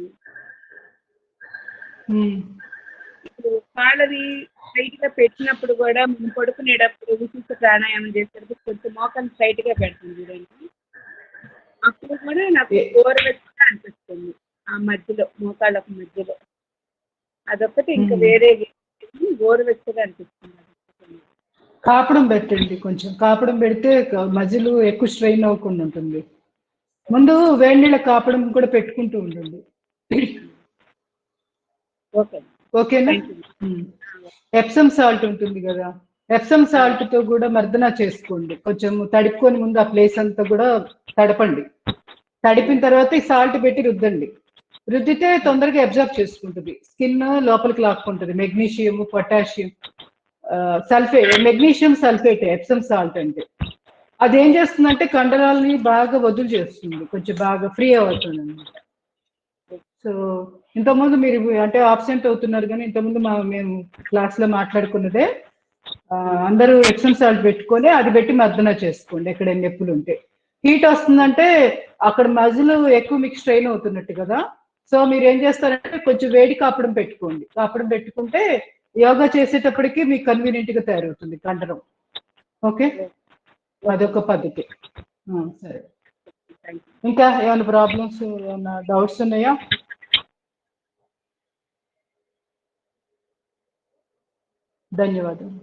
ఇప్పుడు కాళ్ళవి స్ట్రైట్ గా పెట్టినప్పుడు కూడా మనం పడుకునేటప్పుడు విశిష్ట ప్రాణాయామం చేసేటప్పుడు కొంచెం మోకాలు స్ట్రైట్ గా పెడుతుంది చూడండి. అప్పుడు కూడా నాకు గోరువెచ్చగా అనిపిస్తుంది ఆ మధ్యలో, మోకాళ్ళకు మధ్యలో. అదొక్కటి, ఇంకా వేరే గోరువెచ్చగా అనిపిస్తుంది. కాపడం పెట్టండి, కొంచెం కాపడం పెడితే మజిలు ఎక్కువ స్ట్రెయిన్ అవ్వకుండా ఉంటుంది. ముందు వేడి నీళ్ళ కాపడం కూడా పెట్టుకుంటూ ఉండండి. ఓకేనా? ఎప్సమ్ సాల్ట్ ఉంటుంది కదా, ఎప్సమ్ సాల్ట్ తో కూడా మర్దన చేసుకోండి. కొంచెం తడుపుకొని ముందు ఆ ప్లేస్ అంతా కూడా తడపండి. తడిపిన తర్వాత ఈ సాల్ట్ పెట్టి రుద్దండి. రుద్దితే తొందరగా అబ్జర్వ్ చేసుకుంటుంది, స్కిన్ లోపలికి లాక్కుంటుంది. Magnesium, potassium, magnesium sulphate Epsom salt అంటే. అదేం చేస్తుందంటే కండరాలని బాగా వదులు చేస్తుంది, కొంచెం బాగా ఫ్రీ అవుతుంది అనమాట. సో ఇంతకుముందు మీరు అంటే ఆబ్సెంట్ అవుతున్నారు, కానీ ఇంతకుముందు మేము క్లాస్లో మాట్లాడుకున్నదే, అందరూ ఎప్సమ్ సాల్ట్ పెట్టుకొని అది పెట్టి మర్దన చేసుకోండి ఎక్కడ నొప్పులు ఉంటే. హీట్ వస్తుందంటే అక్కడ మజిల్ ఎక్కువ మీకు స్ట్రెయిన్ అవుతున్నట్టు కదా. సో మీరు ఏం చేస్తారంటే కొంచెం వేడి కాపడం పెట్టుకోండి. కాపడం పెట్టుకుంటే యోగా చేసేటప్పటికి మీకు కన్వీనియంట్ గా తయారవుతుంది కండరం. ఓకే, అదొక పద్ధతి. సరే, ఇంకా ఏమైనా ప్రాబ్లమ్స్, ఏమైనా డౌట్స్ ఉన్నాయా? ధన్యవాదాలు.